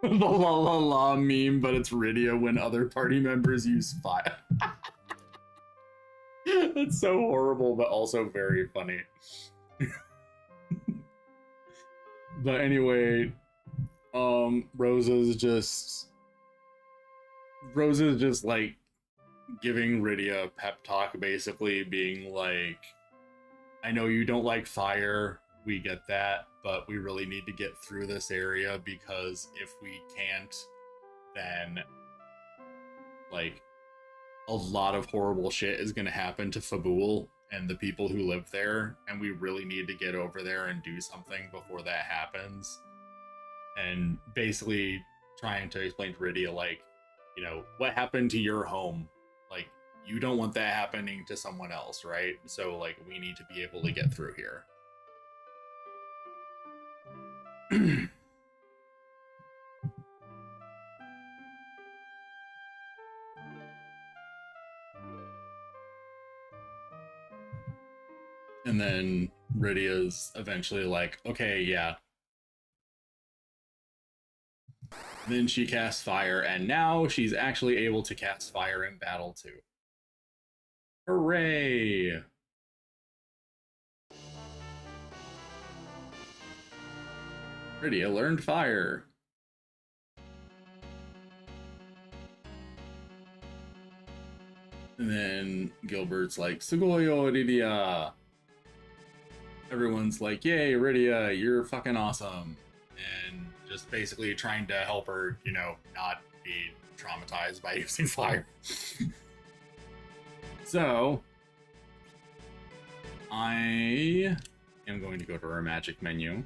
The la la la meme, but it's Rydia when other party members use fire. That's so horrible, but also very funny. But anyway, Rosa's just like giving Rydia a pep talk, basically being like, I know you don't like fire, we get that, but we really need to get through this area because if we can't, then like a lot of horrible shit is going to happen to Fabul and the people who live there, and we really need to get over there and do something before that happens. And basically trying to explain to Rydia, like, you know, what happened to your home? Like, you don't want that happening to someone else, right? So, like, we need to be able to get through here. And then Rydia's eventually like, okay, yeah. Then she casts fire, and now she's actually able to cast fire in battle too. Hooray! Rydia learned fire. And then Gilbert's like, Sugoyo, Rydia! Everyone's like, yay, Rydia, you're fucking awesome. And just basically trying to help her, you know, not be traumatized by using fire. So, I am going to go to our magic menu.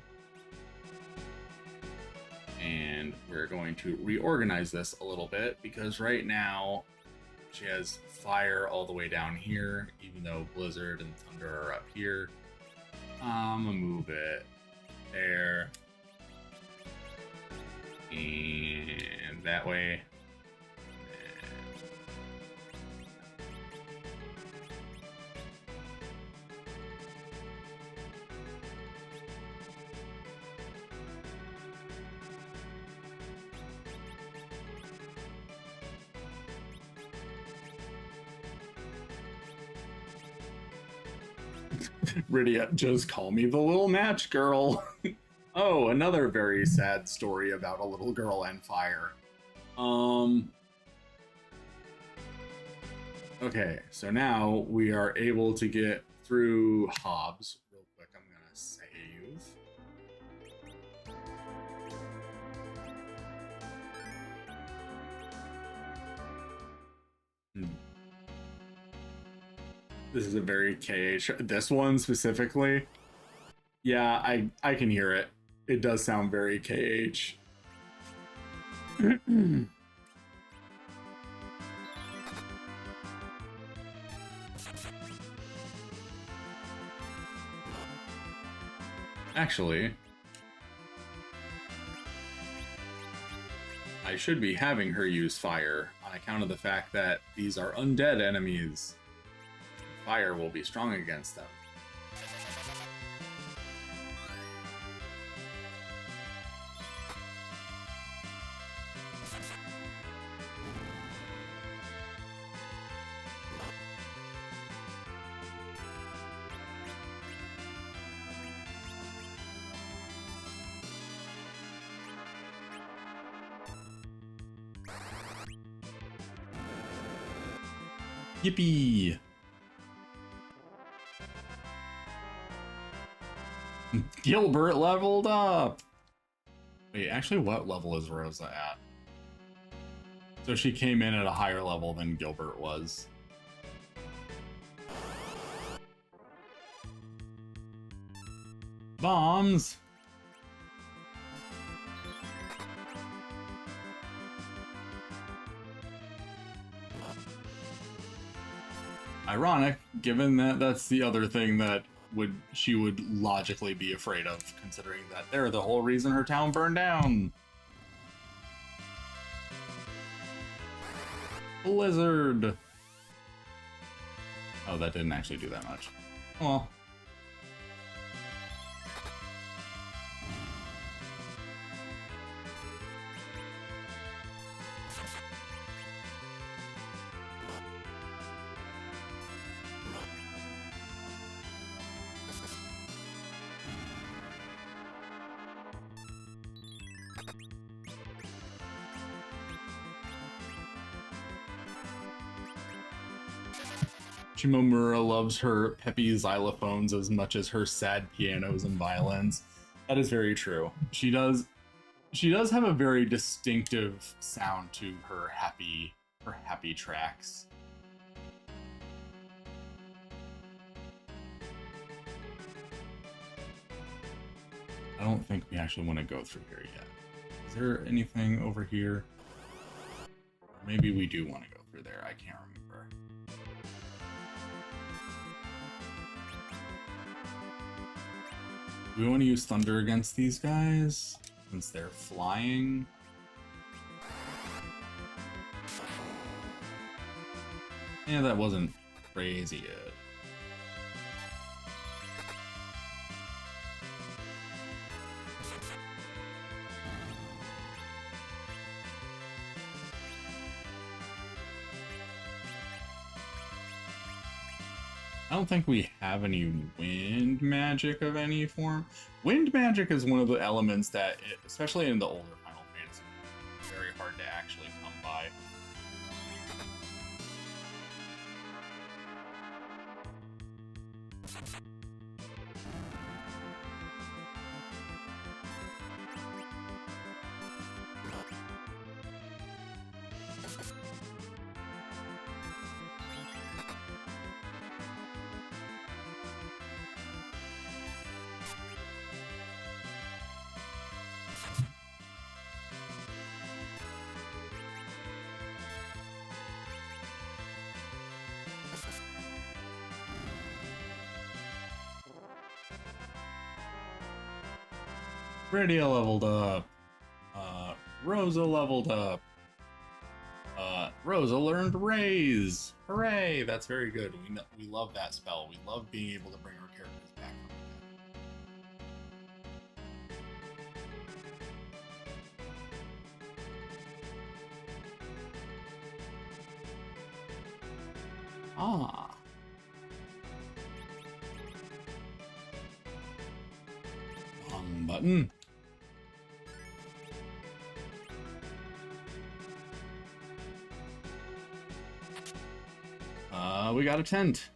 And we're going to reorganize this a little bit because right now she has fire all the way down here, even though Blizzard and Thunder are up here. I'm gonna move it there. And that way. Rydia, just call me the little match girl. Oh, another very sad story about a little girl and fire. Okay, so now we are able to get through Hobbs real quick. I'm gonna save. This is a very KH. This one specifically, yeah, I can hear it. It does sound very KH. Actually, I should be having her use fire on account of the fact that these are undead enemies. Fire will be strong against them. Yippee! Gilbert leveled up! Wait, actually, what level is Rosa at? So she came in at a higher level than Gilbert was. Bombs! Ironic, given that that's the other thing that she would logically be afraid of, considering that they're the whole reason her town burned down. Blizzard. Oh, that didn't actually do that much. Well. Shimomura loves her peppy xylophones as much as her sad pianos and violins. That is very true. She does have a very distinctive sound to her happy tracks. I don't think we actually want to go through here yet. Is there anything over here? Or maybe we do want to go through there. I can't remember. Do we want to use thunder against these guys since they're flying? Yeah, that wasn't crazy good. I don't think we have any wind magic of any form. Wind magic is one of the elements that, especially in the older Final Fantasy, is very hard to actually come by. Rydia leveled up. Rosa leveled up. Rosa learned Raise. Hooray! That's very good. We love that spell. We love being able to bring our characters back from that. Ah. Wrong button. We got a tent.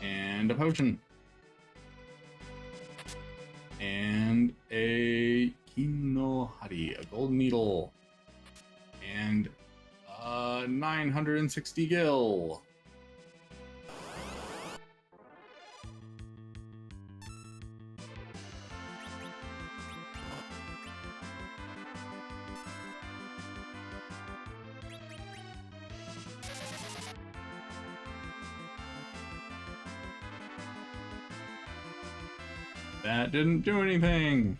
And a potion. And a Kinohari, a gold needle. And 960 gil. That didn't do anything.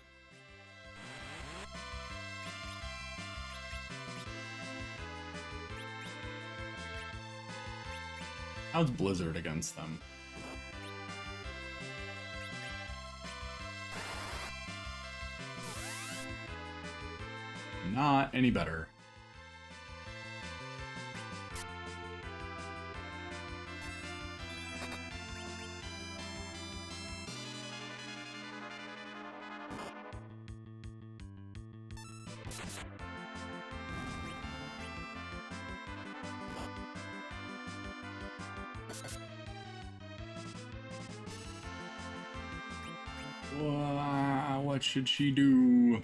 How's Blizzard against them? Not any better. What should she do?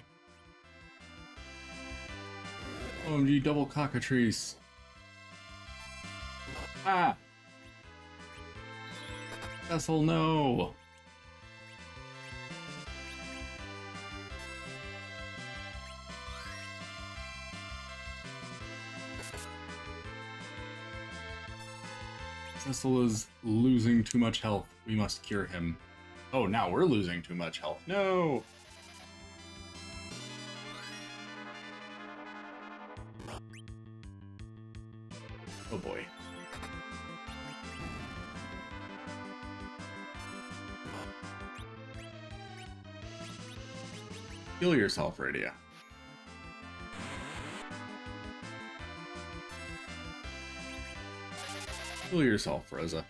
OMG, double cockatrice. Ah! Cecil, no! Cecil is losing too much health. We must cure him. Oh, now we're losing too much health. No! Oh boy. Heal yourself, Radia. Heal yourself, Rosa.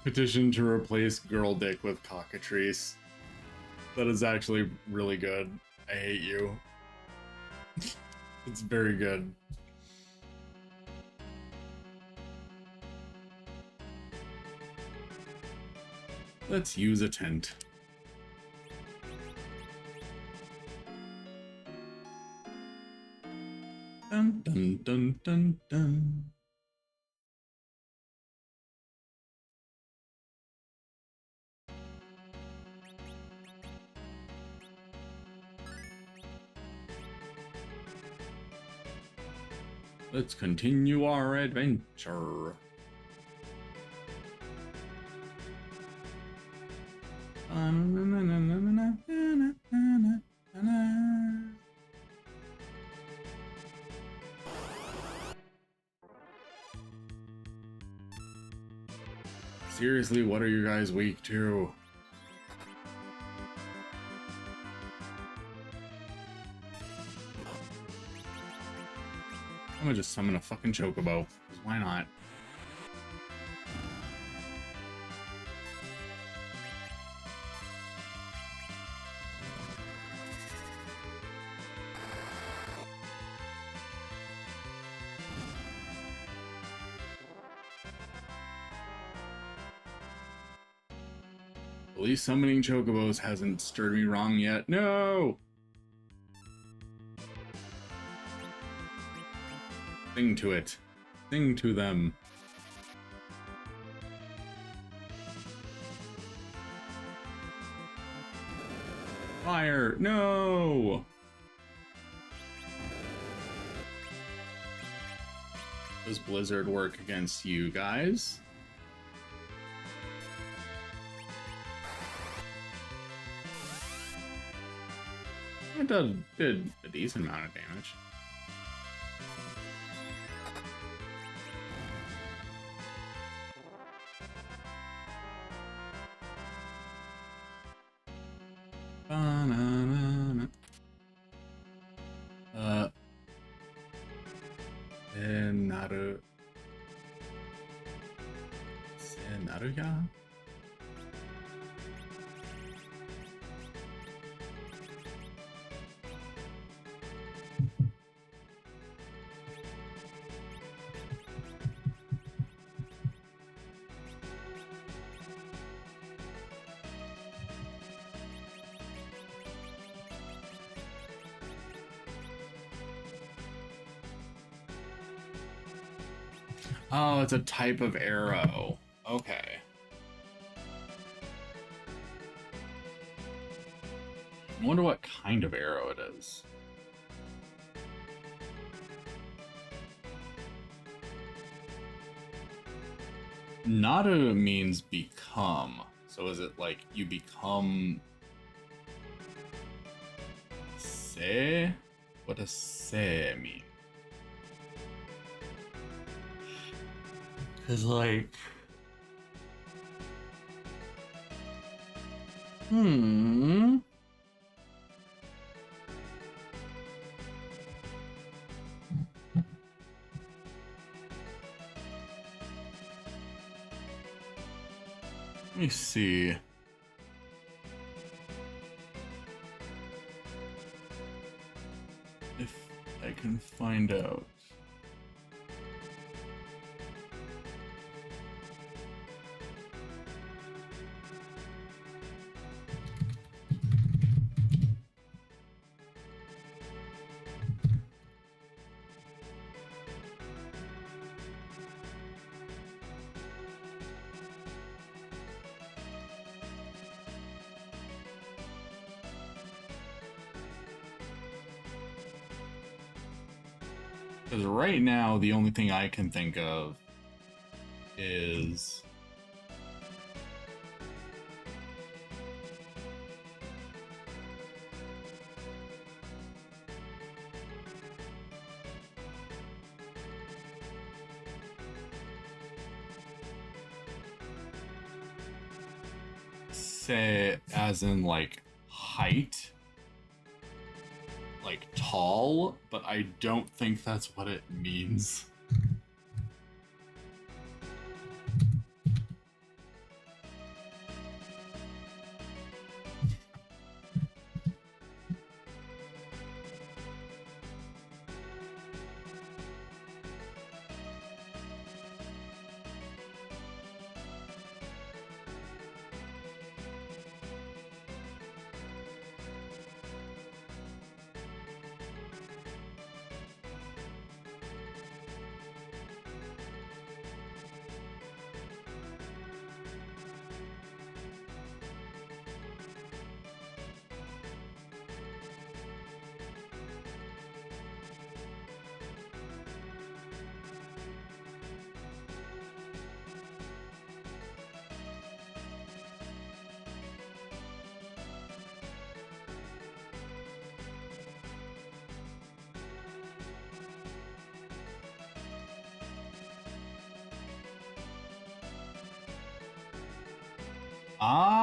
Petition to replace Girl Dick with Cockatrice. That is actually really good. I hate you. It's very good. Let's use a tent. Dun dun dun dun dun. Let's continue our adventure. Seriously, what are you guys weak to? I'm gonna just summon a fucking chocobo, 'cause why not? At least summoning chocobos hasn't stirred me wrong yet. No! Sing to it. Sing to them. Fire! No! Does Blizzard work against you guys? It did a decent amount of damage. Banana. Senaruya? Oh, it's a type of arrow. Okay. I wonder what kind of arrow it is. Nada means become. So is it like you become se? What does se mean? Cause like let me see. If I can find out. Because right now, the only thing I can think of is say, as in like height, like tall, but I don't think that's what it means. Ah.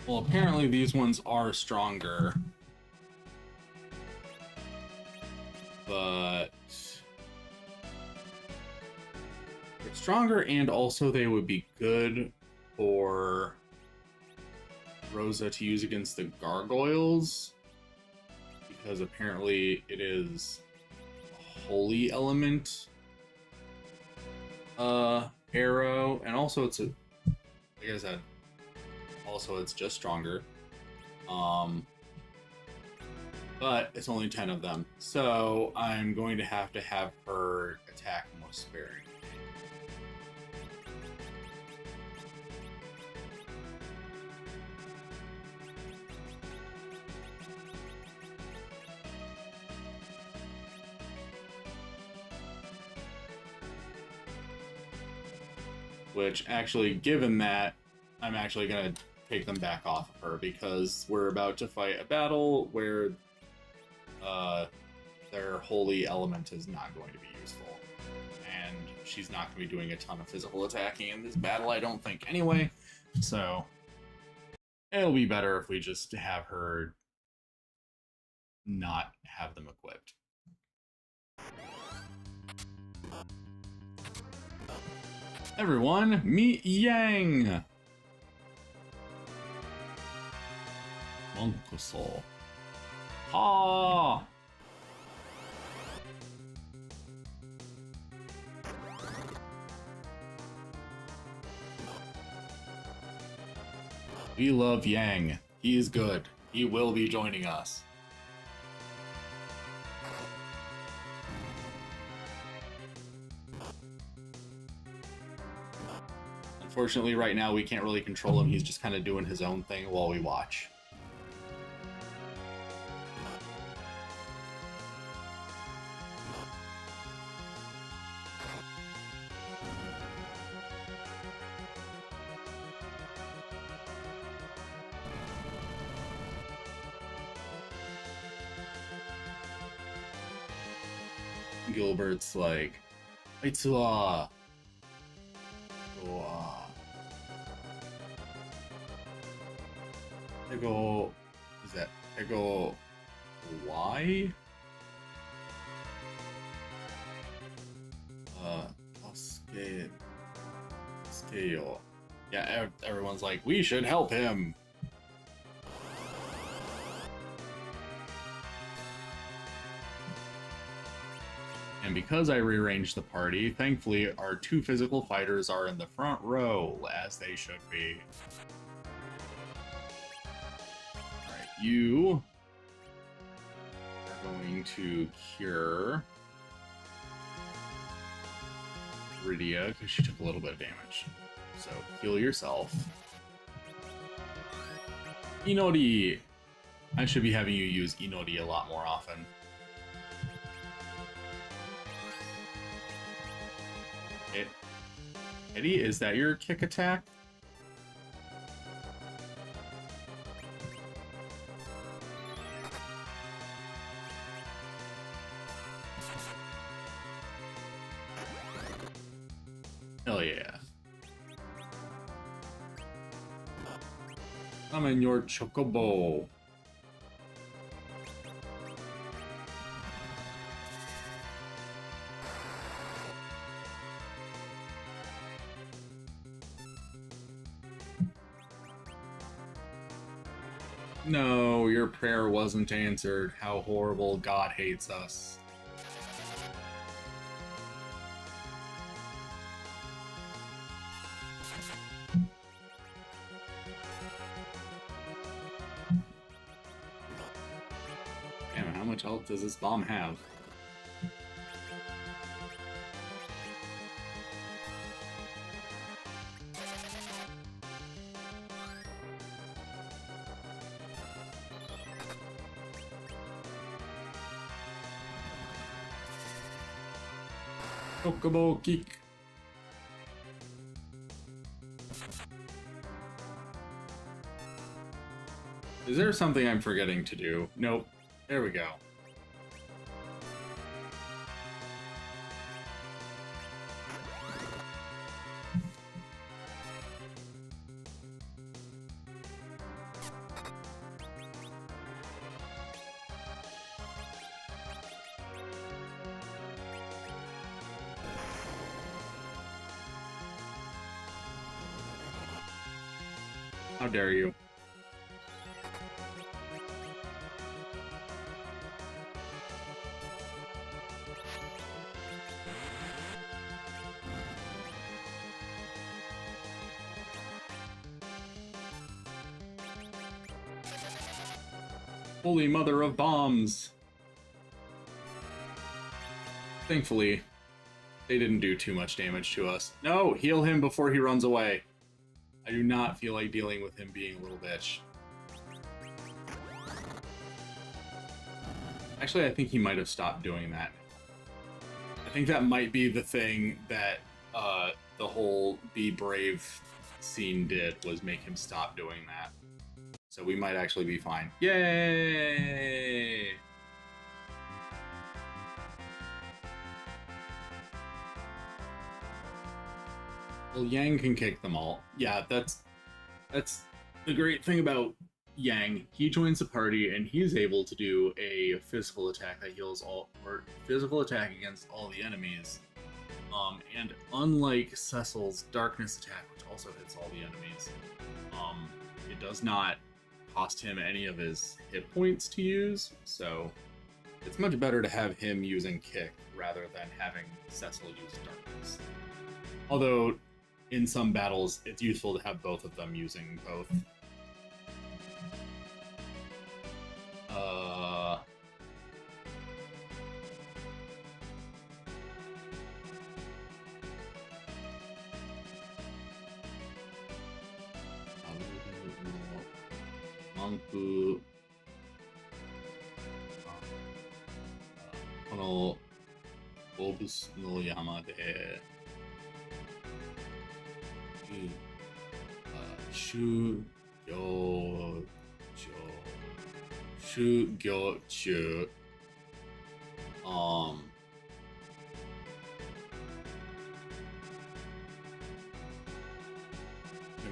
Well, apparently these ones are stronger. But they're stronger, and also they would be good for Rosa to use against the gargoyles, because apparently it is a holy element arrow, and also it's a, like I said, also it's just stronger. But it's only 10 of them, so I'm going to have her attack more sparingly. Which, actually, given that, I'm actually going to take them back off of her, because we're about to fight a battle where their holy element is not going to be useful. And she's not going to be doing a ton of physical attacking in this battle, I don't think, anyway. So, it'll be better if we just have her not have them equipped. Everyone, meet Yang! Well, Uncle Soul. Ah! We love Yang. He is good. He will be joining us. Unfortunately, right now we can't really control him. He's just kind of doing his own thing while we watch. Gilbert's like, Aitsuwa. Ego, is that Ego Y? Scale. Yeah, everyone's like, we should help him. And because I rearranged the party, thankfully our 2 physical fighters are in the front row, as they should be. Alright, you are going to cure Rydia, because she took a little bit of damage. So, heal yourself. Inori! I should be having you use Inori a lot more often. Eddie, is that your kick attack? Hell yeah. I'm in your chocobo. No, your prayer wasn't answered. How horrible. God hates us. Damn, how much health does this bomb have? Chocobo kick. Is there something I'm forgetting to do? Nope. There we go. How dare you? Holy mother of bombs! Thankfully, they didn't do too much damage to us. No! Heal him before he runs away. I do not feel like dealing with him being a little bitch. Actually, I think he might have stopped doing that. I think that might be the thing that the whole Be Brave scene did, was make him stop doing that. So we might actually be fine. Yay! Well, Yang can kick them all. Yeah, that's the great thing about Yang. He joins the party and he's able to do a physical attack that heals all, or physical attack against all the enemies. And unlike Cecil's darkness attack, which also hits all the enemies, it does not cost him any of his hit points to use, so it's much better to have him using kick rather than having Cecil use darkness. Although, in some battles, it's useful to have both of them using both. Monku, この動物の山で、修行中、gonna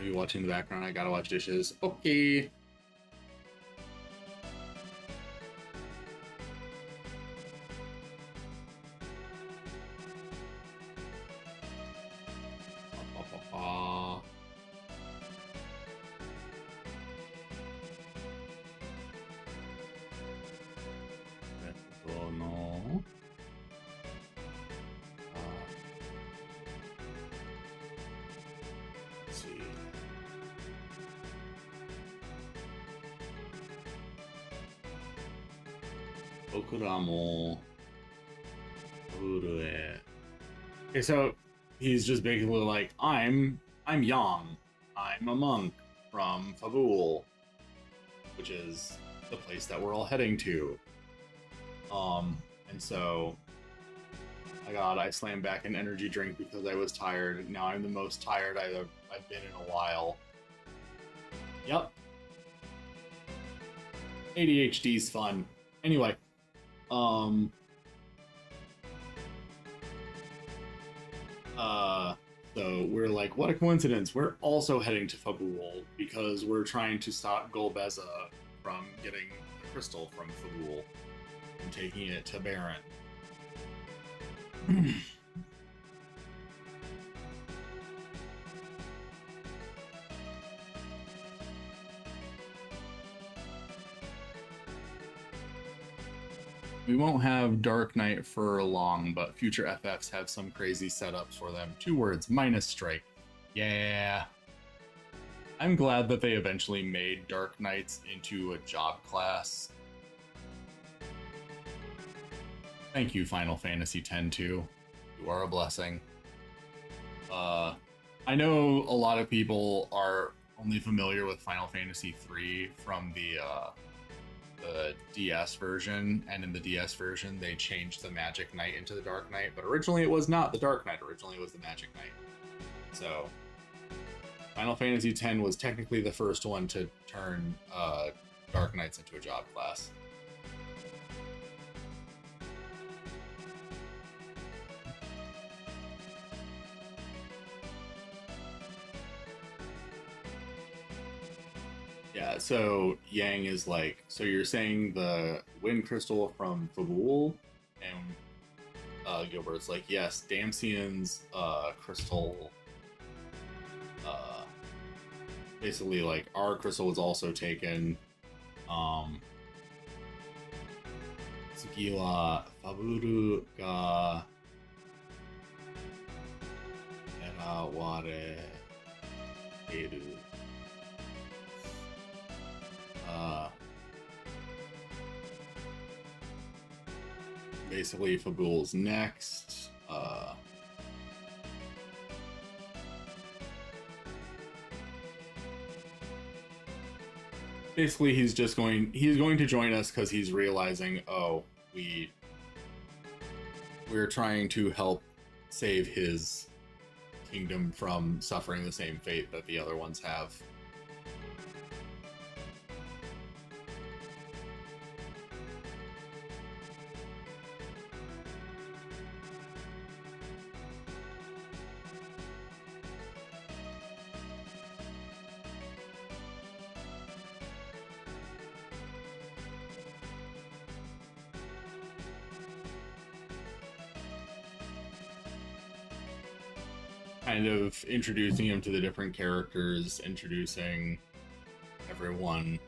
be watching the background. I gotta watch dishes. Okay. Let's see. Okay, so he's just basically like, I'm Yang. I'm a monk from Fabul, which is the place that we're all heading to. And so I slammed back an energy drink because I was tired. Now I'm the most tired I've been in a while. Yep. ADHD's fun. Anyway, so we're like, what a coincidence. We're also heading to Fabul because we're trying to stop Golbeza from getting the crystal from Fabul and taking it to Baron. We won't have Dark Knight for long, but future FFs have some crazy setups for them. 2 words, minus strike. Yeah. I'm glad that they eventually made Dark Knights into a job class. Thank you, Final Fantasy X-2. You are a blessing. I know a lot of people are only familiar with Final Fantasy III from the DS version, and in the DS version they changed the Magic Knight into the Dark Knight, but originally it was not the Dark Knight, originally it was the Magic Knight. So Final Fantasy X was technically the first one to turn Dark Knights into a job class. Yeah, so Yang is like, so you're saying the Wind Crystal from Fabul? And Gilbert's like, yes, Damcian's crystal, basically like our crystal was also taken. Tsuki wa Fabulu ga eraware iru. Basically, Fabul's next. Basically, he's going to join us because he's realizing, oh, we're trying to help save his kingdom from suffering the same fate that the other ones have. Kind of introducing him to the different characters, introducing everyone.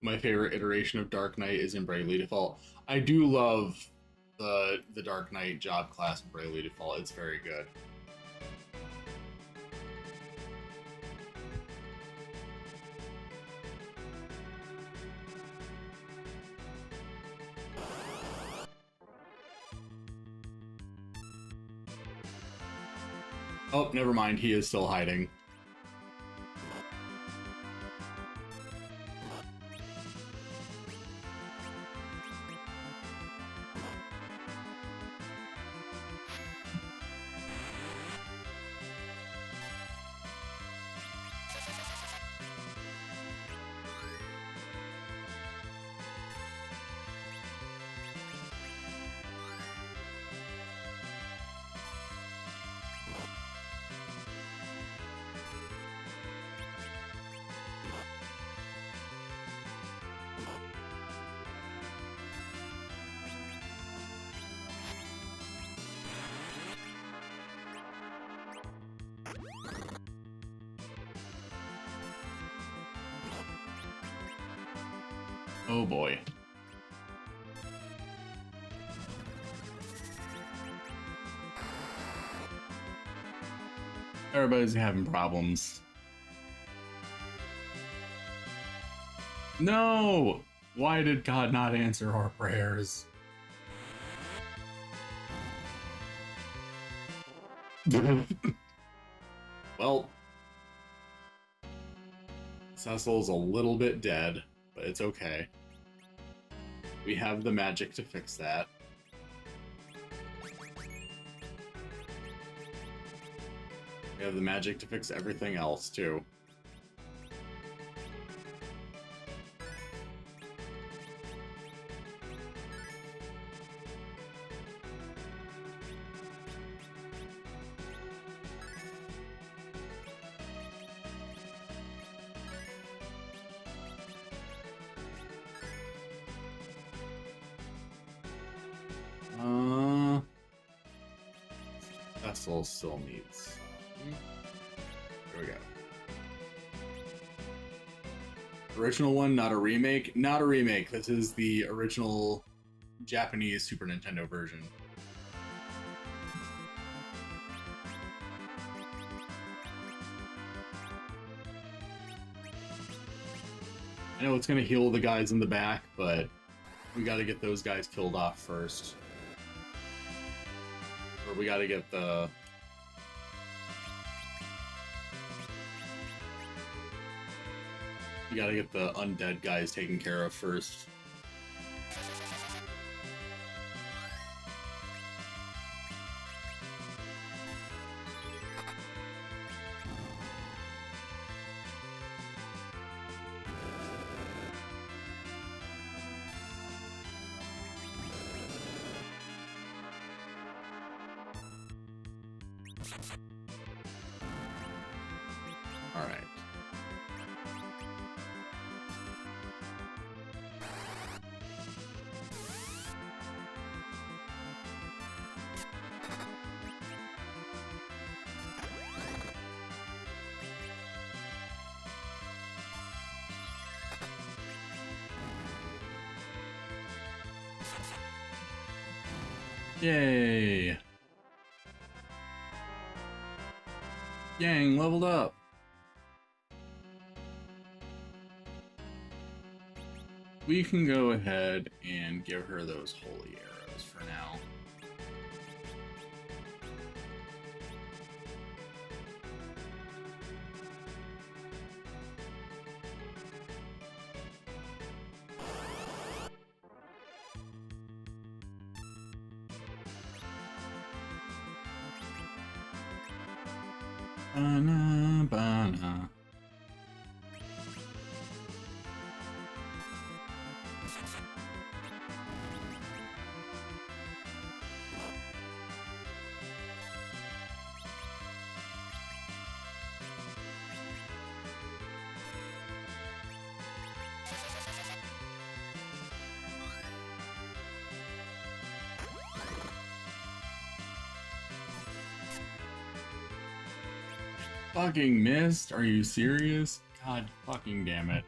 my favorite iteration of Dark Knight is in Bravely Default. I do love the Dark Knight job class in Bravely Default. It's very good. Oh, never mind. He is still hiding. Oh boy. Everybody's having problems. No! Why did God not answer our prayers? Well, Cecil's a little bit dead, but it's okay. We have the magic to fix that. We have the magic to fix everything else, too. Cecil still needs... There we go. Original one, not a remake? Not a remake. This is the original Japanese Super Nintendo version. I know it's going to heal the guys in the back, but we got to get those guys killed off first. Or we got to get the... We got to get the undead guys taken care of first. All right. Yay! Yang leveled up! We can go ahead and give her those holy arrows for now. Bana, bana. Fucking missed? Are you serious? God fucking damn it.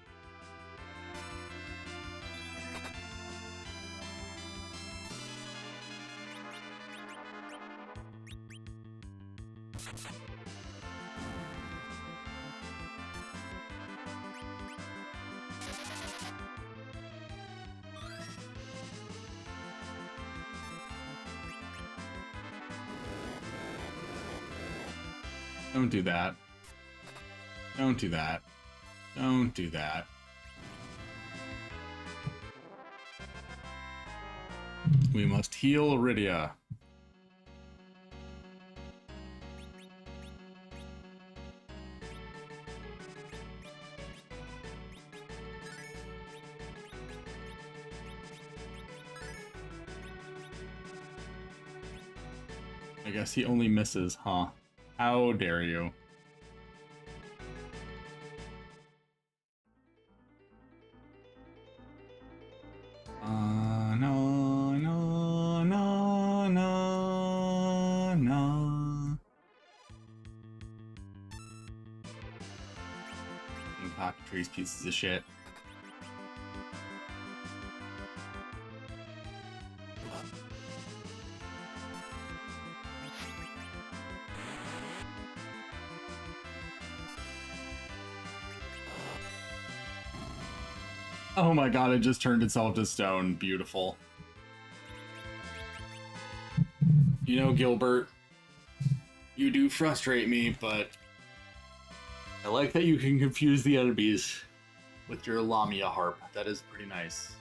Don't do that. Don't do that. Don't do that. We must heal Iridia. I guess he only misses, huh? How dare you? No, no, no, no, no. Cockatrice pieces of shit. Oh my god, it just turned itself to stone. Beautiful. You know, Gilbert, you do frustrate me, but I like that you can confuse the enemies with your Lamia harp. That is pretty nice.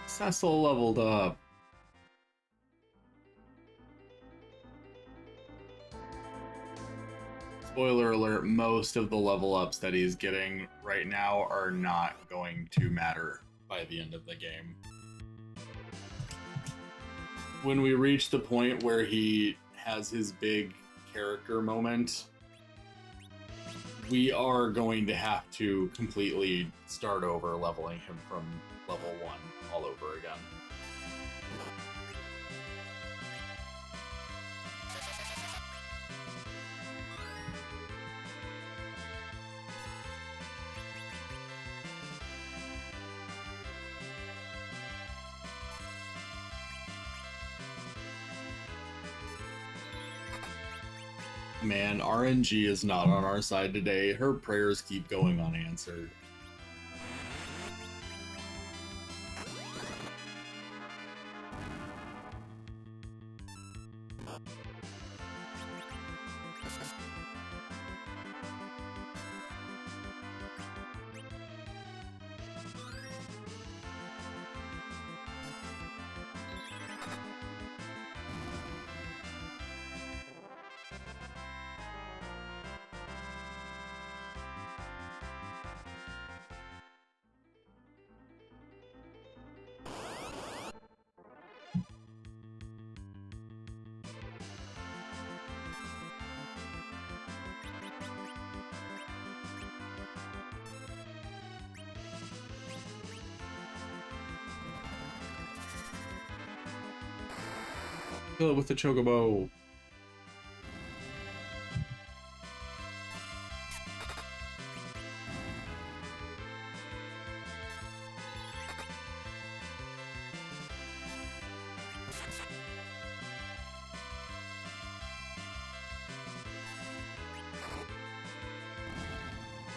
Cecil leveled up. Spoiler alert, most of the level ups that he's getting right now are not going to matter by the end of the game. When we reach the point where he has his big character moment, we are going to have to completely start over leveling him from level 1 all over again. Man, RNG is not on our side today. Her prayers keep going unanswered. Kill it with the chocobo.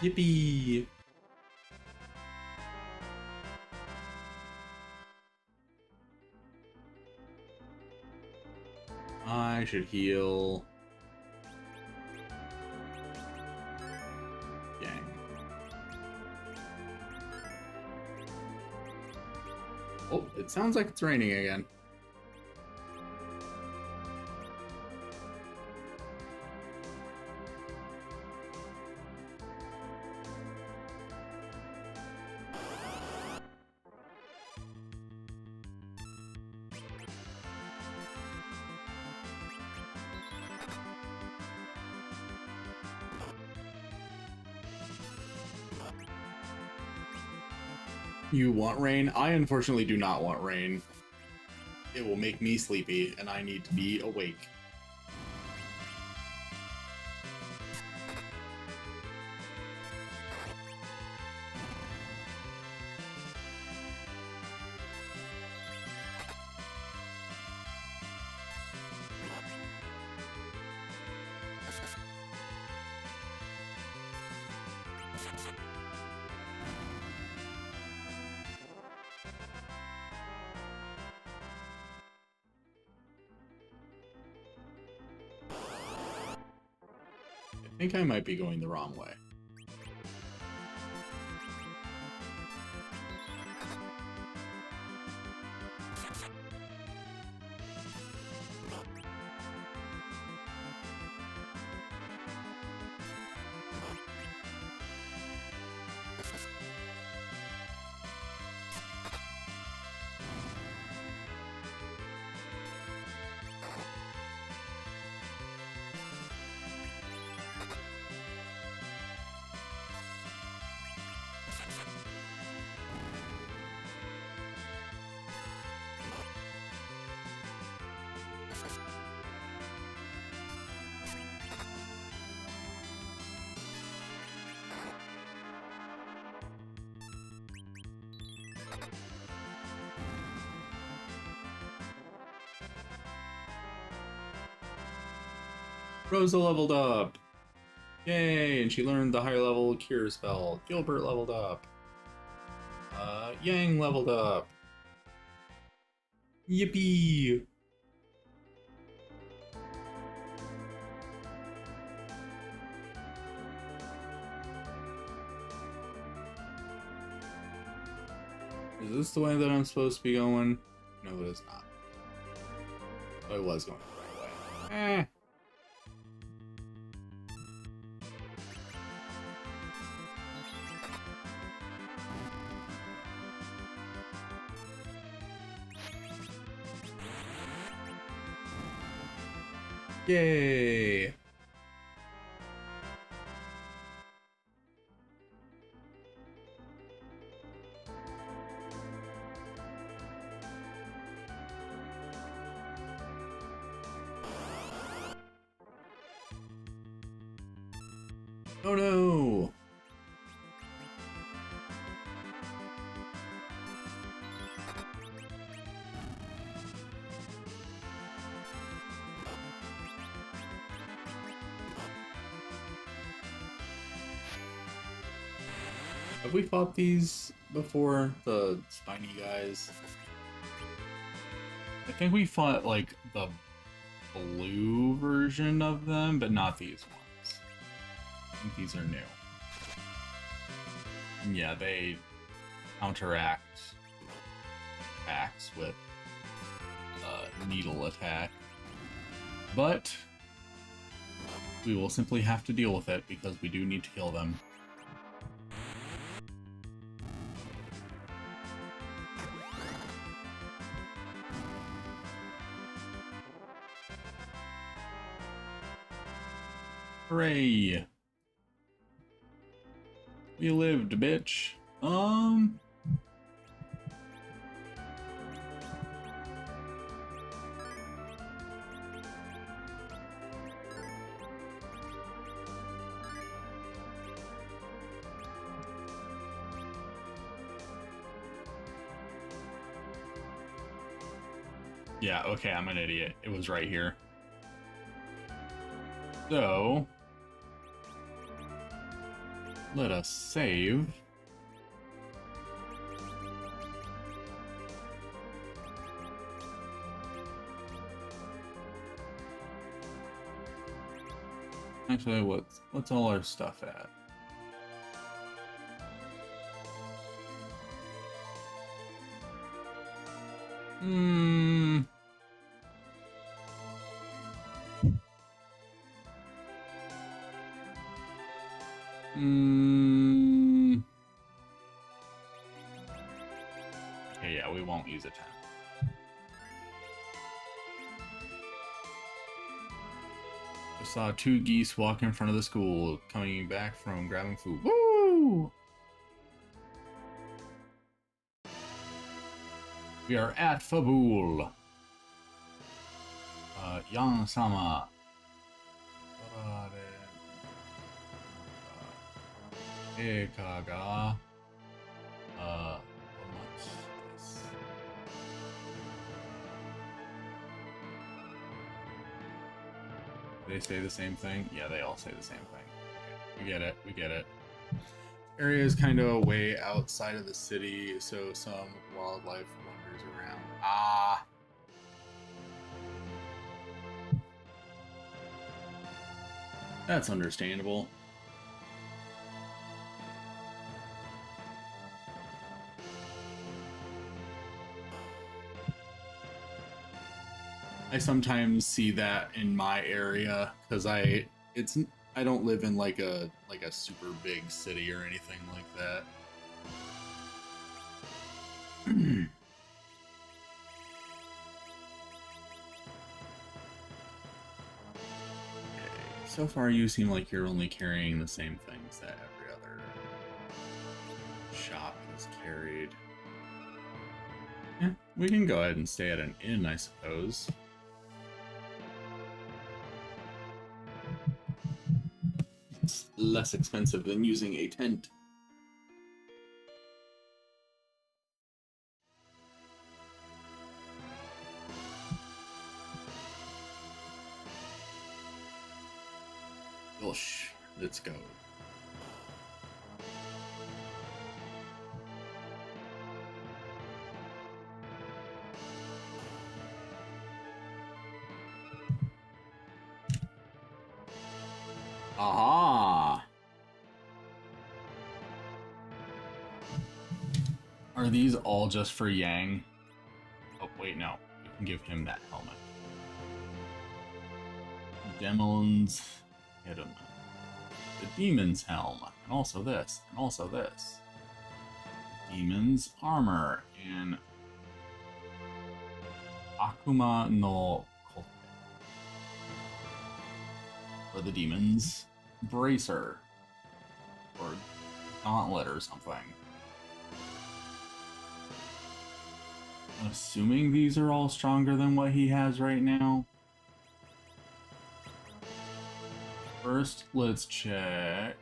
Yippee! I should heal. Dang. Oh, it sounds like it's raining again. You want rain? I unfortunately do not want rain. It will make me sleepy, and I need to be awake. I think I might be going the wrong way. Rosa leveled up! Yay! And she learned the higher level cure spell. Gilbert leveled up. Yang leveled up. Yippee! Is this the way that I'm supposed to be going? No, it is not. Oh, I was going the right way. Yay! Oh no! Have we fought these before? The spiny guys? I think we fought like the blue version of them, but not these ones. I think these are new. Yeah, they counteract attacks with needle attack. But we will simply have to deal with it because we do need to kill them. Hooray! We lived, bitch. Yeah, okay, I'm an idiot. It was right here. So, let us save. Actually, what's all our stuff at? Okay, yeah, we won't use a 10. I saw 2 geese walk in front of the school, coming back from grabbing food. Woo! We are at Fabul. Yang-sama. Eka ga. They say the same thing? Yeah, they all say the same thing. Okay, we get it. We get it. area is kind of way outside of the city, so some wildlife wanders around. Ah. That's understandable. I sometimes see that in my area because I don't live in like a super big city or anything like that. So far, you seem like you're only carrying the same things that every other shop has carried. Yeah, we can go ahead and stay at an inn, I suppose. It's less expensive than using a tent. Gosh, let's go. Aha! Are these all just for Yang? Oh, wait, no. You can give him that helmet. Demon's Hidden. The Demon's Helm. And also this. And also this. Demon's Armor. And Akuma no Kote. Or the Demon's Bracer. Or Gauntlet or something. I'm assuming these are all stronger than what he has right now. First, let's check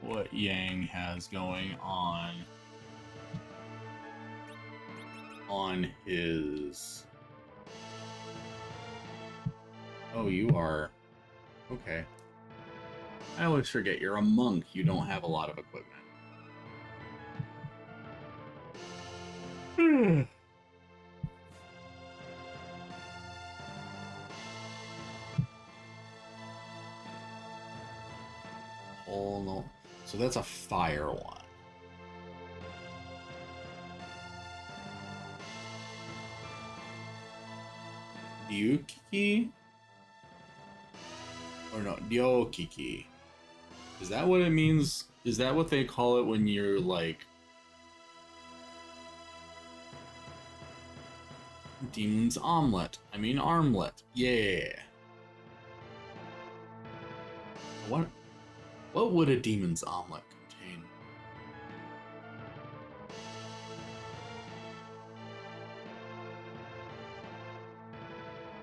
what Yang has going on his... Oh, you are... Okay. I always forget you're a monk. You don't have a lot of equipment. Oh no. So that's a fire one. Ryukiki? Or no, Ryokiki. Is that what it means? Is that what they call it when you're like... Demon's Omelet. I mean Armlet. Yeah. What would a Demon's Omelet contain?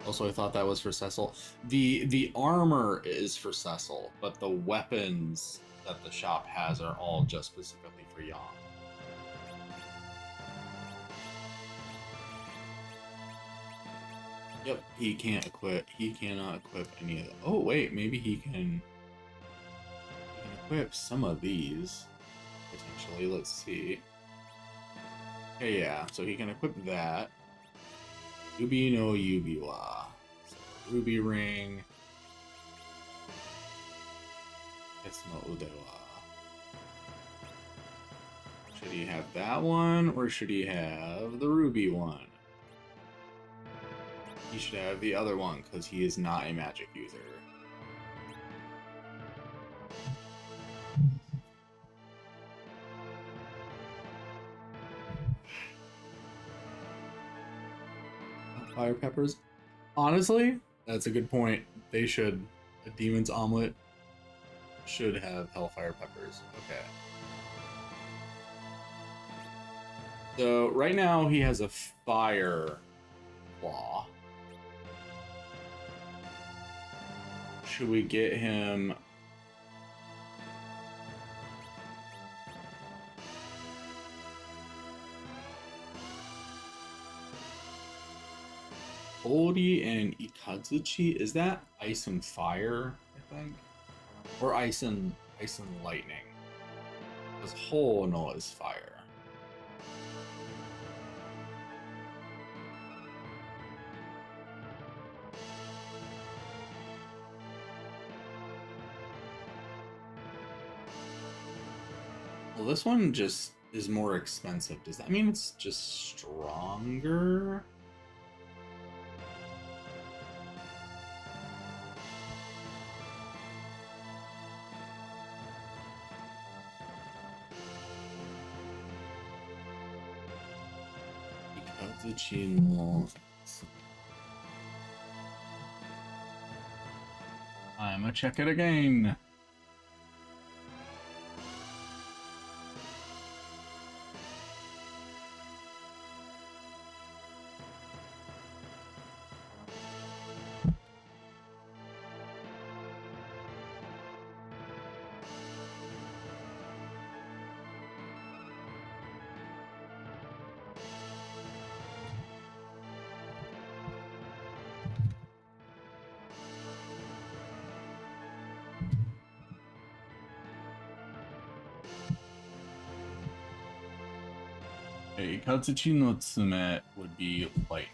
Also, I thought that was for Cecil. The armor is for Cecil, but the weapons that the shop has are all just specifically for Yang. Yep, he cannot equip any of them. Oh wait, maybe he can equip some of these potentially. Let's see. Okay, yeah, so he can equip that. Yubi no Yubiwa. So, Ruby Ring. Etsuno Udewa. Should he have that one, or should he have the Ruby one? He should have the other one, because he is not a magic user. Fire peppers. Honestly, that's a good point. They should. A Demon's Omelet should have Hellfire peppers. Okay. So right now he has a fire claw. Should we get him? Ori and Ikazuchi, is that ice and fire, I think? Or ice and lightning? Because Hono is fire. Well, this one just is more expensive. Does that mean it's just stronger? Kazuchi. I'm gonna check it again. Okay, Katsuchi no Tsume would be lightning.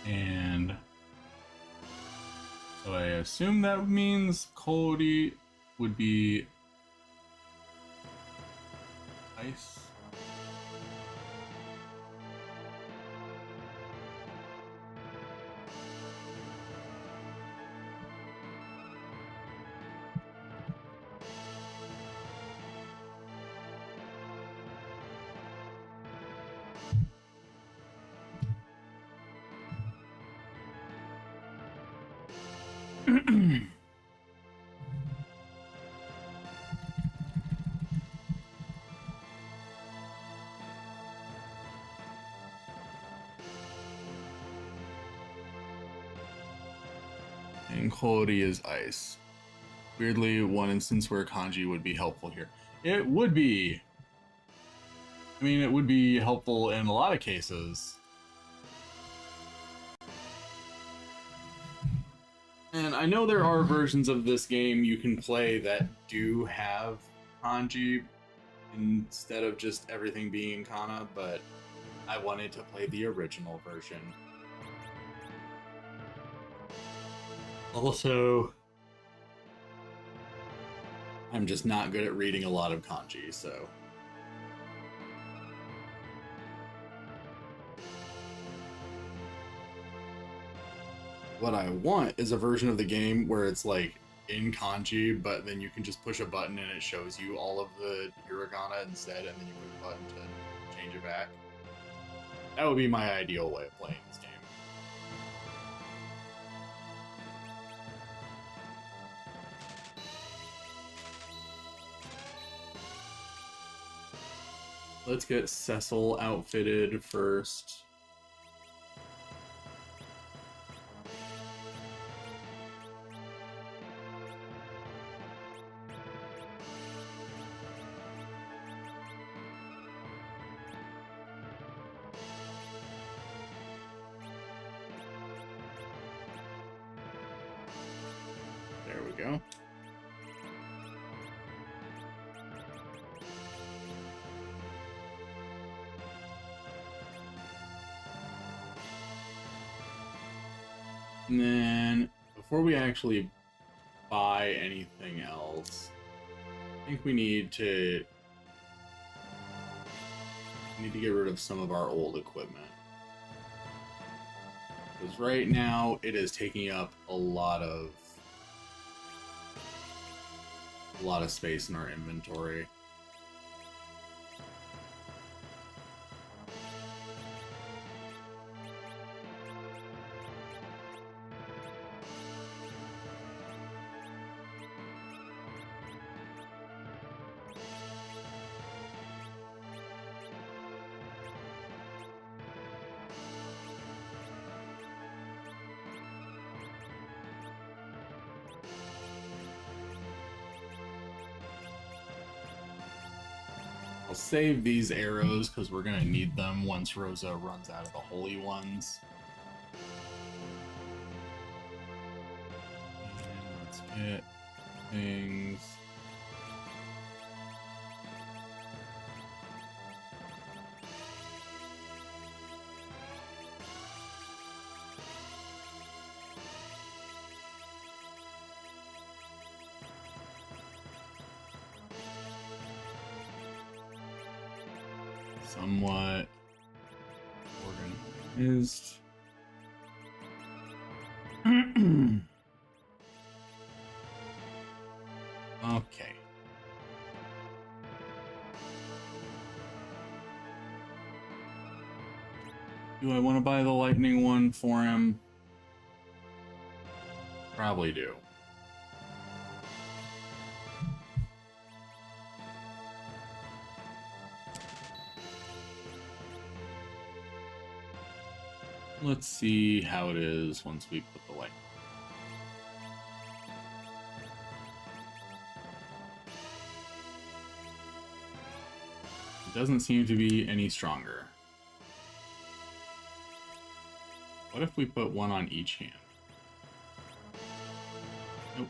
And so I assume that means Kori would be ice. And Kori is ice. Weirdly, one instance where kanji would be helpful here. It would be. I mean, it would be helpful in a lot of cases. And I know there are versions of this game you can play that do have kanji instead of just everything being kana, but I wanted to play the original version. Also, I'm just not good at reading a lot of kanji, so. What I want is a version of the game where it's like in kanji, but then you can just push a button and it shows you all of the hiragana instead, and then you push a button to change it back. That would be my ideal way of playing this game. Let's get Cecil outfitted first. There we go. And then, before we actually buy anything else, I think we need to get rid of some of our old equipment. Because right now, it is taking up a lot of space in our inventory. I'll save these arrows because we're gonna need them once Rosa runs out of the holy ones. And let's get things. Somewhat organized. Okay. Do I want to buy the lightning one for him? Probably do. Let's see how it is once we put the light. It doesn't seem to be any stronger. What if we put one on each hand? Nope.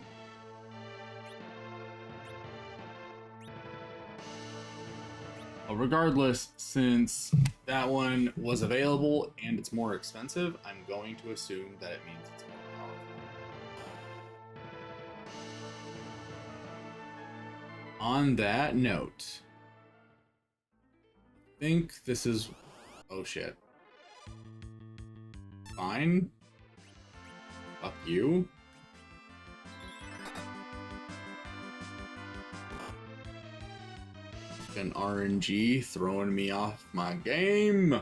Well, regardless, since that one was available and it's more expensive, I'm going to assume that it means it's more powerful. On that note, I think this is... Oh shit. Fine. Fuck you. An RNG throwing me off my game.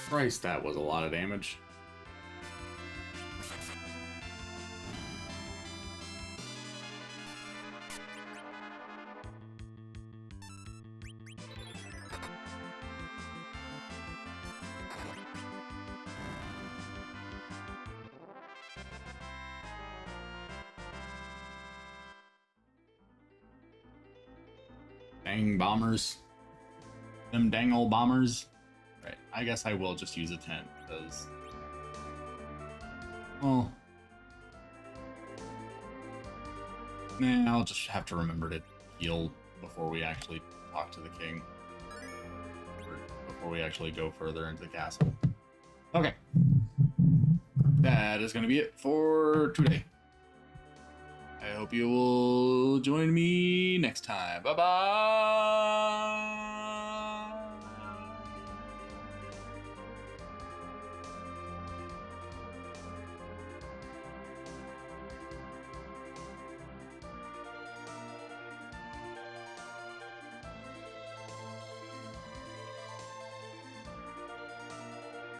Christ, that was a lot of damage. Dang bombers. Them dang old bombers. Right, I guess I will just use a tent, because... Well... Nah, I'll just have to remember to heal before we actually talk to the king. Or before we actually go further into the castle. Okay. That is going to be it for today. I hope you will join me next time. Bye-bye!